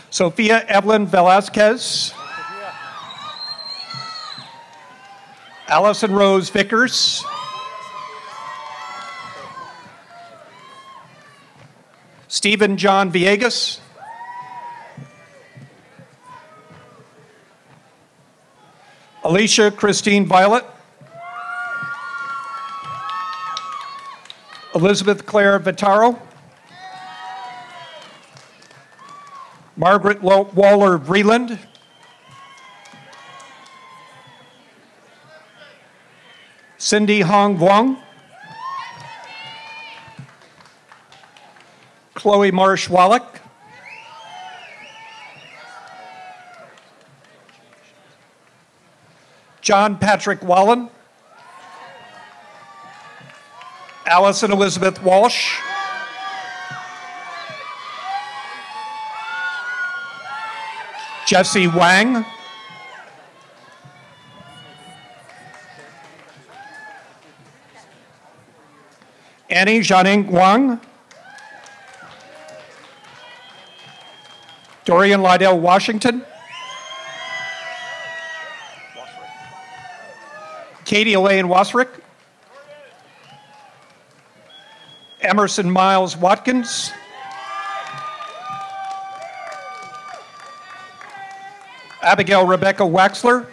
Sophia Evelyn Velasquez. Allison Rose Vickers. Stephen John Villegas. Alicia Christine Violet. Elizabeth Claire Vitaro. Margaret Waller Vreeland. Cindy Hong Vuong. Chloe Marsh Wallach. John Patrick Wallen. Allison Elizabeth Walsh. Jesse Wang. Annie Jianing Wang. Dorian Lydell Washington. Katie Elaine Wasrick. Emerson Miles Watkins. Abigail Rebecca Waxler.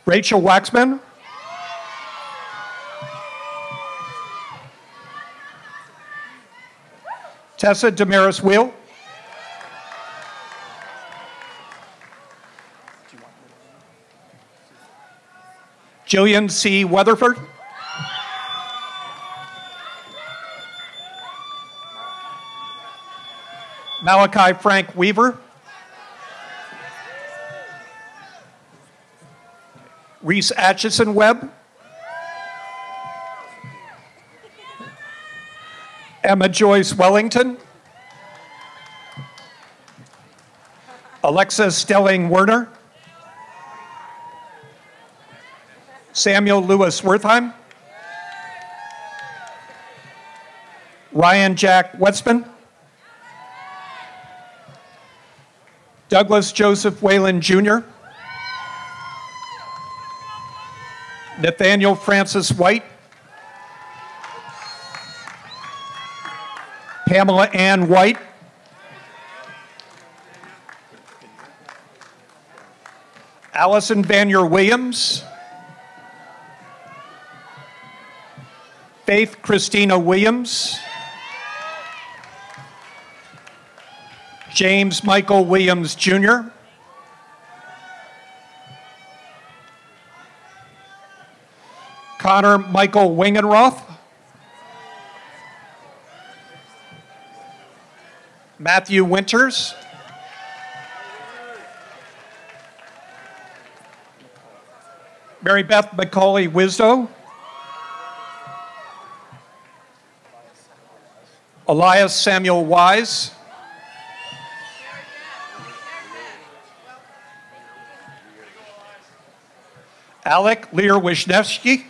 Rachel Waxman. Tessa Damaris Wheel. Jillian C. Weatherford. Malachi Frank Weaver. Reese Atchison Webb. Emma Joyce Wellington. Alexa Stelling Werner. Samuel Lewis Wertheim. Ryan Jack Wetzman. Douglas Joseph Whalen Jr. Nathaniel Francis White. Pamela Ann White. Allison Vanier Williams. Faith Christina Williams. James Michael Williams, Jr. Connor Michael Wingenroth. Matthew Winters. Mary Beth McCauley Wisdo. Elias Samuel Wise. Alec Lear Wisniewski.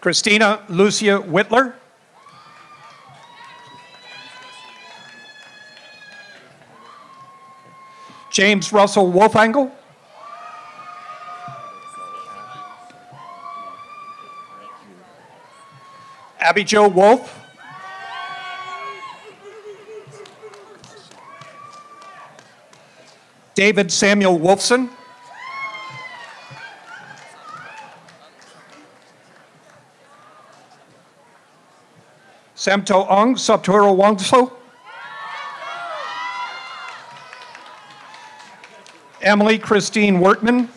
Christina Lucia Whitler. James Russell Wolfangle. Abby Jo Wolf. David Samuel Wolfson. Samto Ong Saptoro Wangso. Emily Christine Wortman.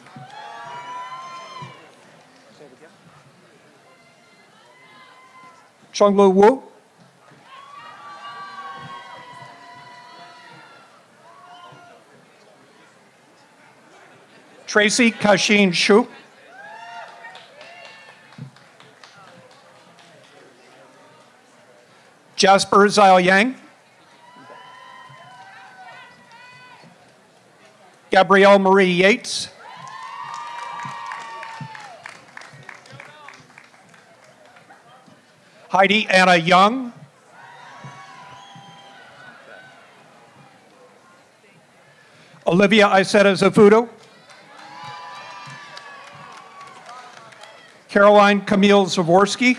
Chunglu Wu. Tracy Kashin Shu. Jasper Zhao Yang. Gabrielle Marie Yates. Heidi Anna Young. Olivia Iseta Zafudo. Caroline Camille Zavorsky.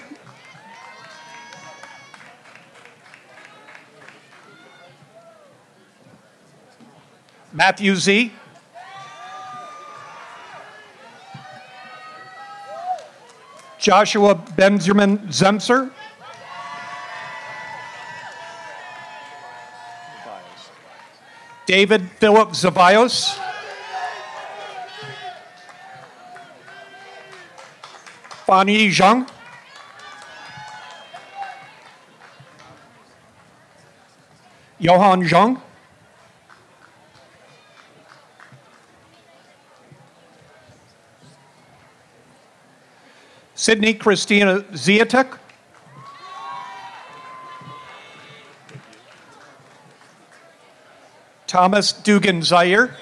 Matthew Z. Joshua Benjamin Zemser. David Philip Zavios. Fanyi Zhang. Johan Zhang. Sydney Christina Ziatek. Thomas Dugan Zaire.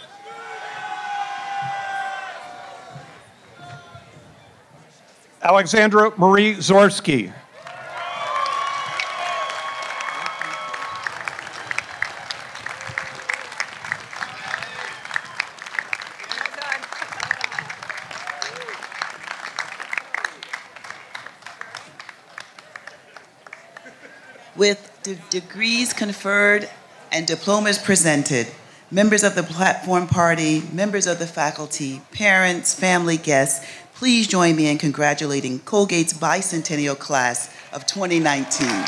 Alexandra Marie Zorski. With degrees conferred and diplomas presented, members of the platform party, members of the faculty, parents, family, guests, please join me in congratulating Colgate's bicentennial class of 2019.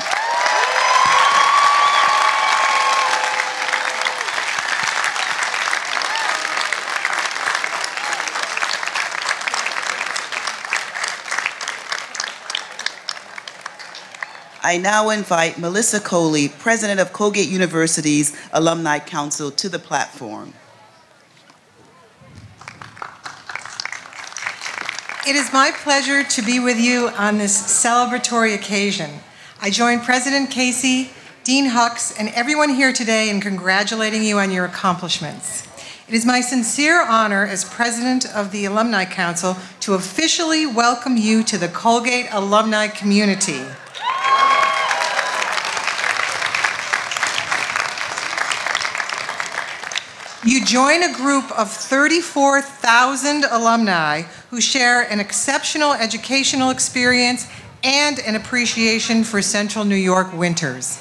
I now invite Melissa Coley, President of Colgate University's Alumni Council, to the platform. It is my pleasure to be with you on this celebratory occasion. I join President Casey, Dean Hux, and everyone here today in congratulating you on your accomplishments. It is my sincere honor as President of the Alumni Council to officially welcome you to the Colgate alumni community. You join a group of 34,000 alumni who share an exceptional educational experience and an appreciation for Central New York winters.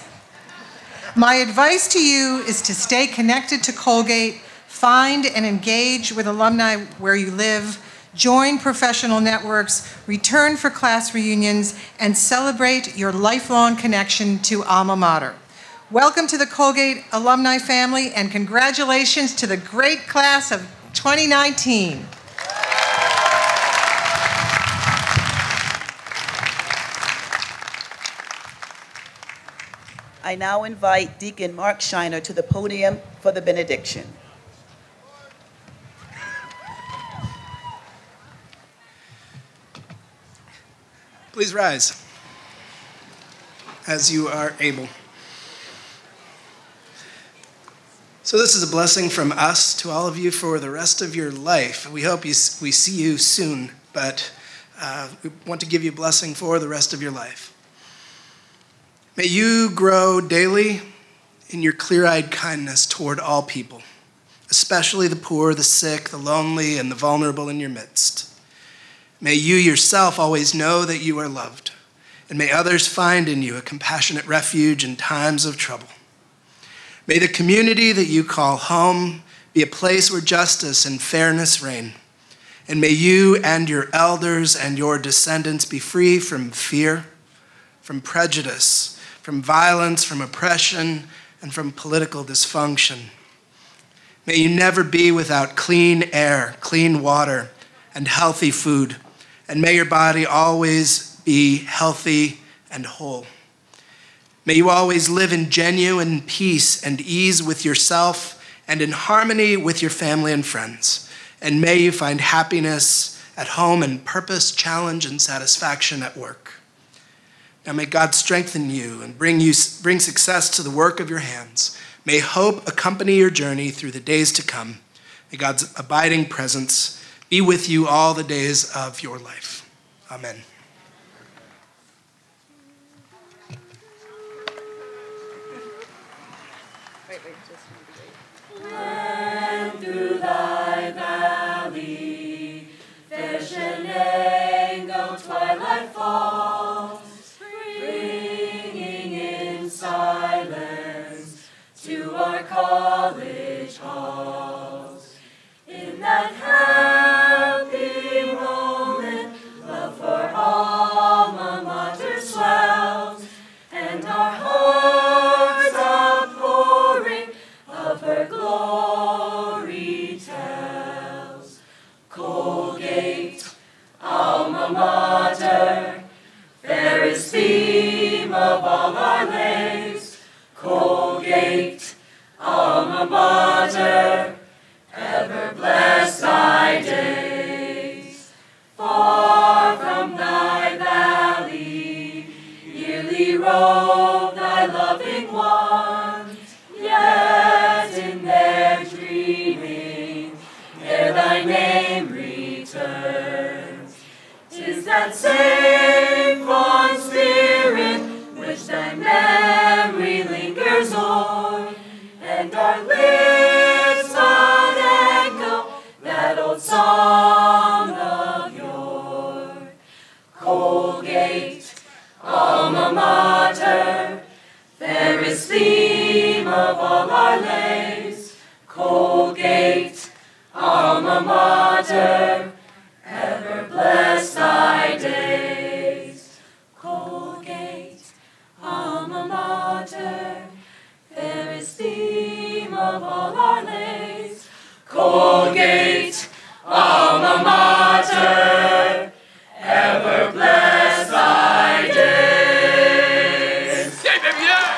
My advice to you is to stay connected to Colgate, find and engage with alumni where you live, join professional networks, return for class reunions, and celebrate your lifelong connection to alma mater. Welcome to the Colgate alumni family, and congratulations to the great class of 2019. I now invite Deacon Mark Shiner to the podium for the benediction. Please rise as you are able. So this is a blessing from us to all of you for the rest of your life. We hope we see you soon, but we want to give you a blessing for the rest of your life. May you grow daily in your clear-eyed kindness toward all people, especially the poor, the sick, the lonely, and the vulnerable in your midst. May you yourself always know that you are loved, and may others find in you a compassionate refuge in times of trouble. May the community that you call home be a place where justice and fairness reign, and may you and your elders and your descendants be free from fear, from prejudice, from violence, from oppression, and from political dysfunction. May you never be without clean air, clean water, and healthy food, and may your body always be healthy and whole. May you always live in genuine peace and ease with yourself and in harmony with your family and friends, and may you find happiness at home and purpose, challenge, and satisfaction at work. Now may God strengthen you and bring success to the work of your hands. May hope accompany your journey through the days to come. May God's abiding presence be with you all the days of your life. Amen. When through thy valley, fair Shenango twilight falls, bringing in silence to our college halls. In that happy moment, love for alma mater swells, and our hearts outpouring of her glory tells. Colgate, alma mater, fairest theme of all our lays. Colgate, alma mater, ever bless thy days. Far from thy valley, yearly rove thy loving ones, yet in their dreaming, ere thy name returns, 'tis that same fond spirit which thy memory lingers o'er, and our lips but echo that old song of yore. Colgate, alma mater, fairest theme of all our lays. Colgate, alma mater, ever bless thy days. Colgate, alma mater, fairest theme of all our lays. Colgate, alma mater, ever bless thy days. Yeah, baby, yeah!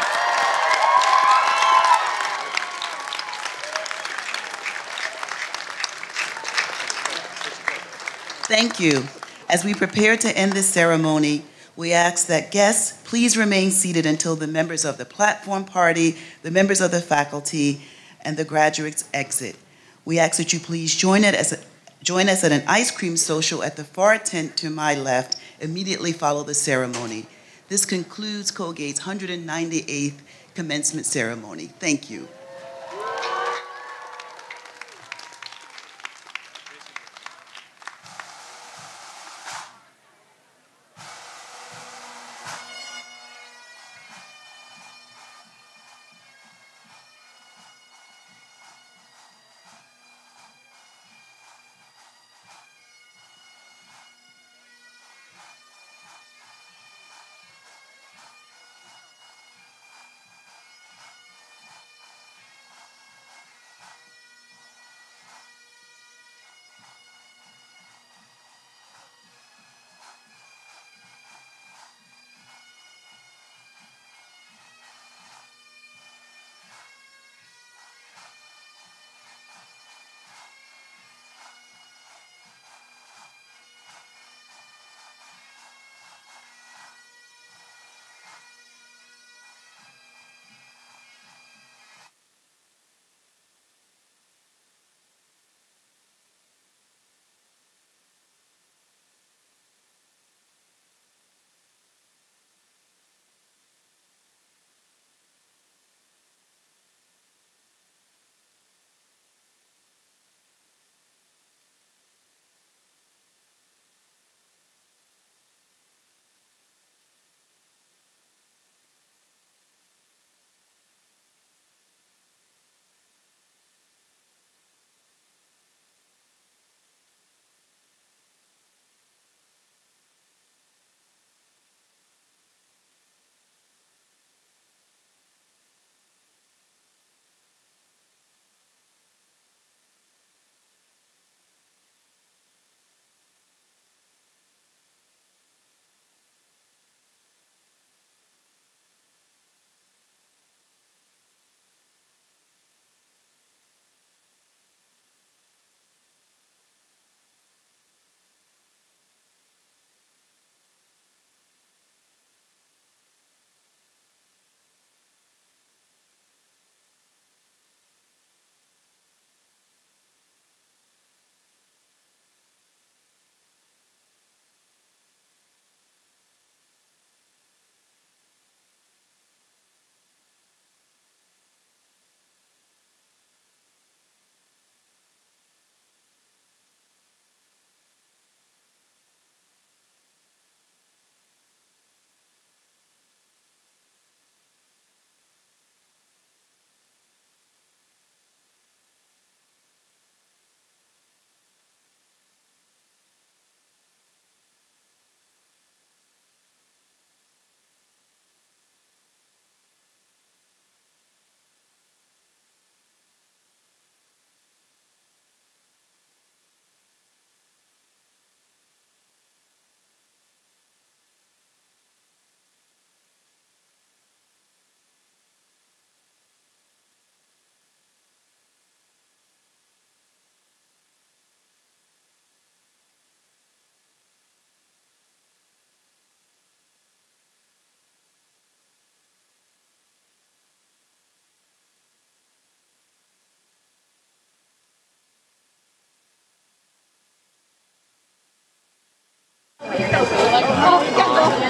Thank you. As we prepare to end this ceremony, we ask that guests please remain seated until the members of the platform party, the members of the faculty, and the graduates exit. We ask that you please join us at an ice cream social at the far tent to my left, immediately follow the ceremony. This concludes Colgate's 198th commencement ceremony. Thank you.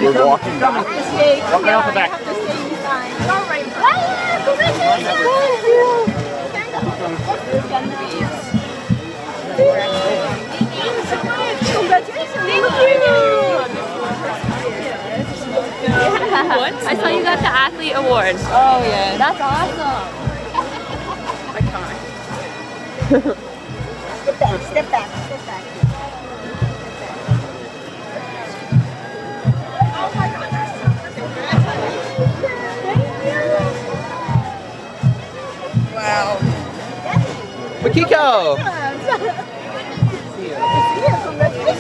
We're walking back. Walking out the back. All right. What? I saw you got the athlete award. Oh yeah. That's awesome. Step back, step back, step back. Wow. Makiko!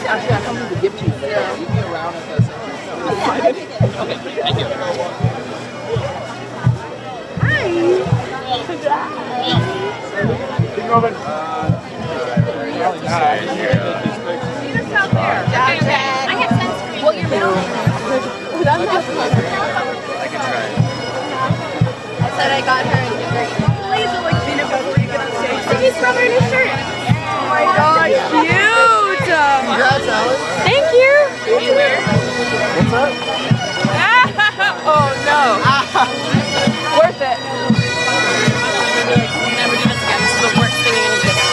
Actually, I come to the gift you. Yeah. You be around at those. Okay, thank you. Hi. Keep moving. I have sunscreen. Well, your middle name. I can try. I said I got her a degree. Please, like peanut butter. What are you gonna say? She's covered in shirt. Oh my god, cute! Congrats, Alex. Thank you. What's that? Oh no. Worth it. Never do this again. This is the worst thing in existence.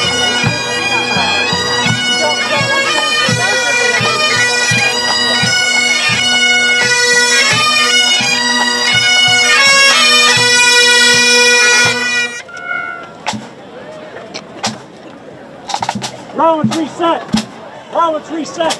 Rollins reset. Rollins reset.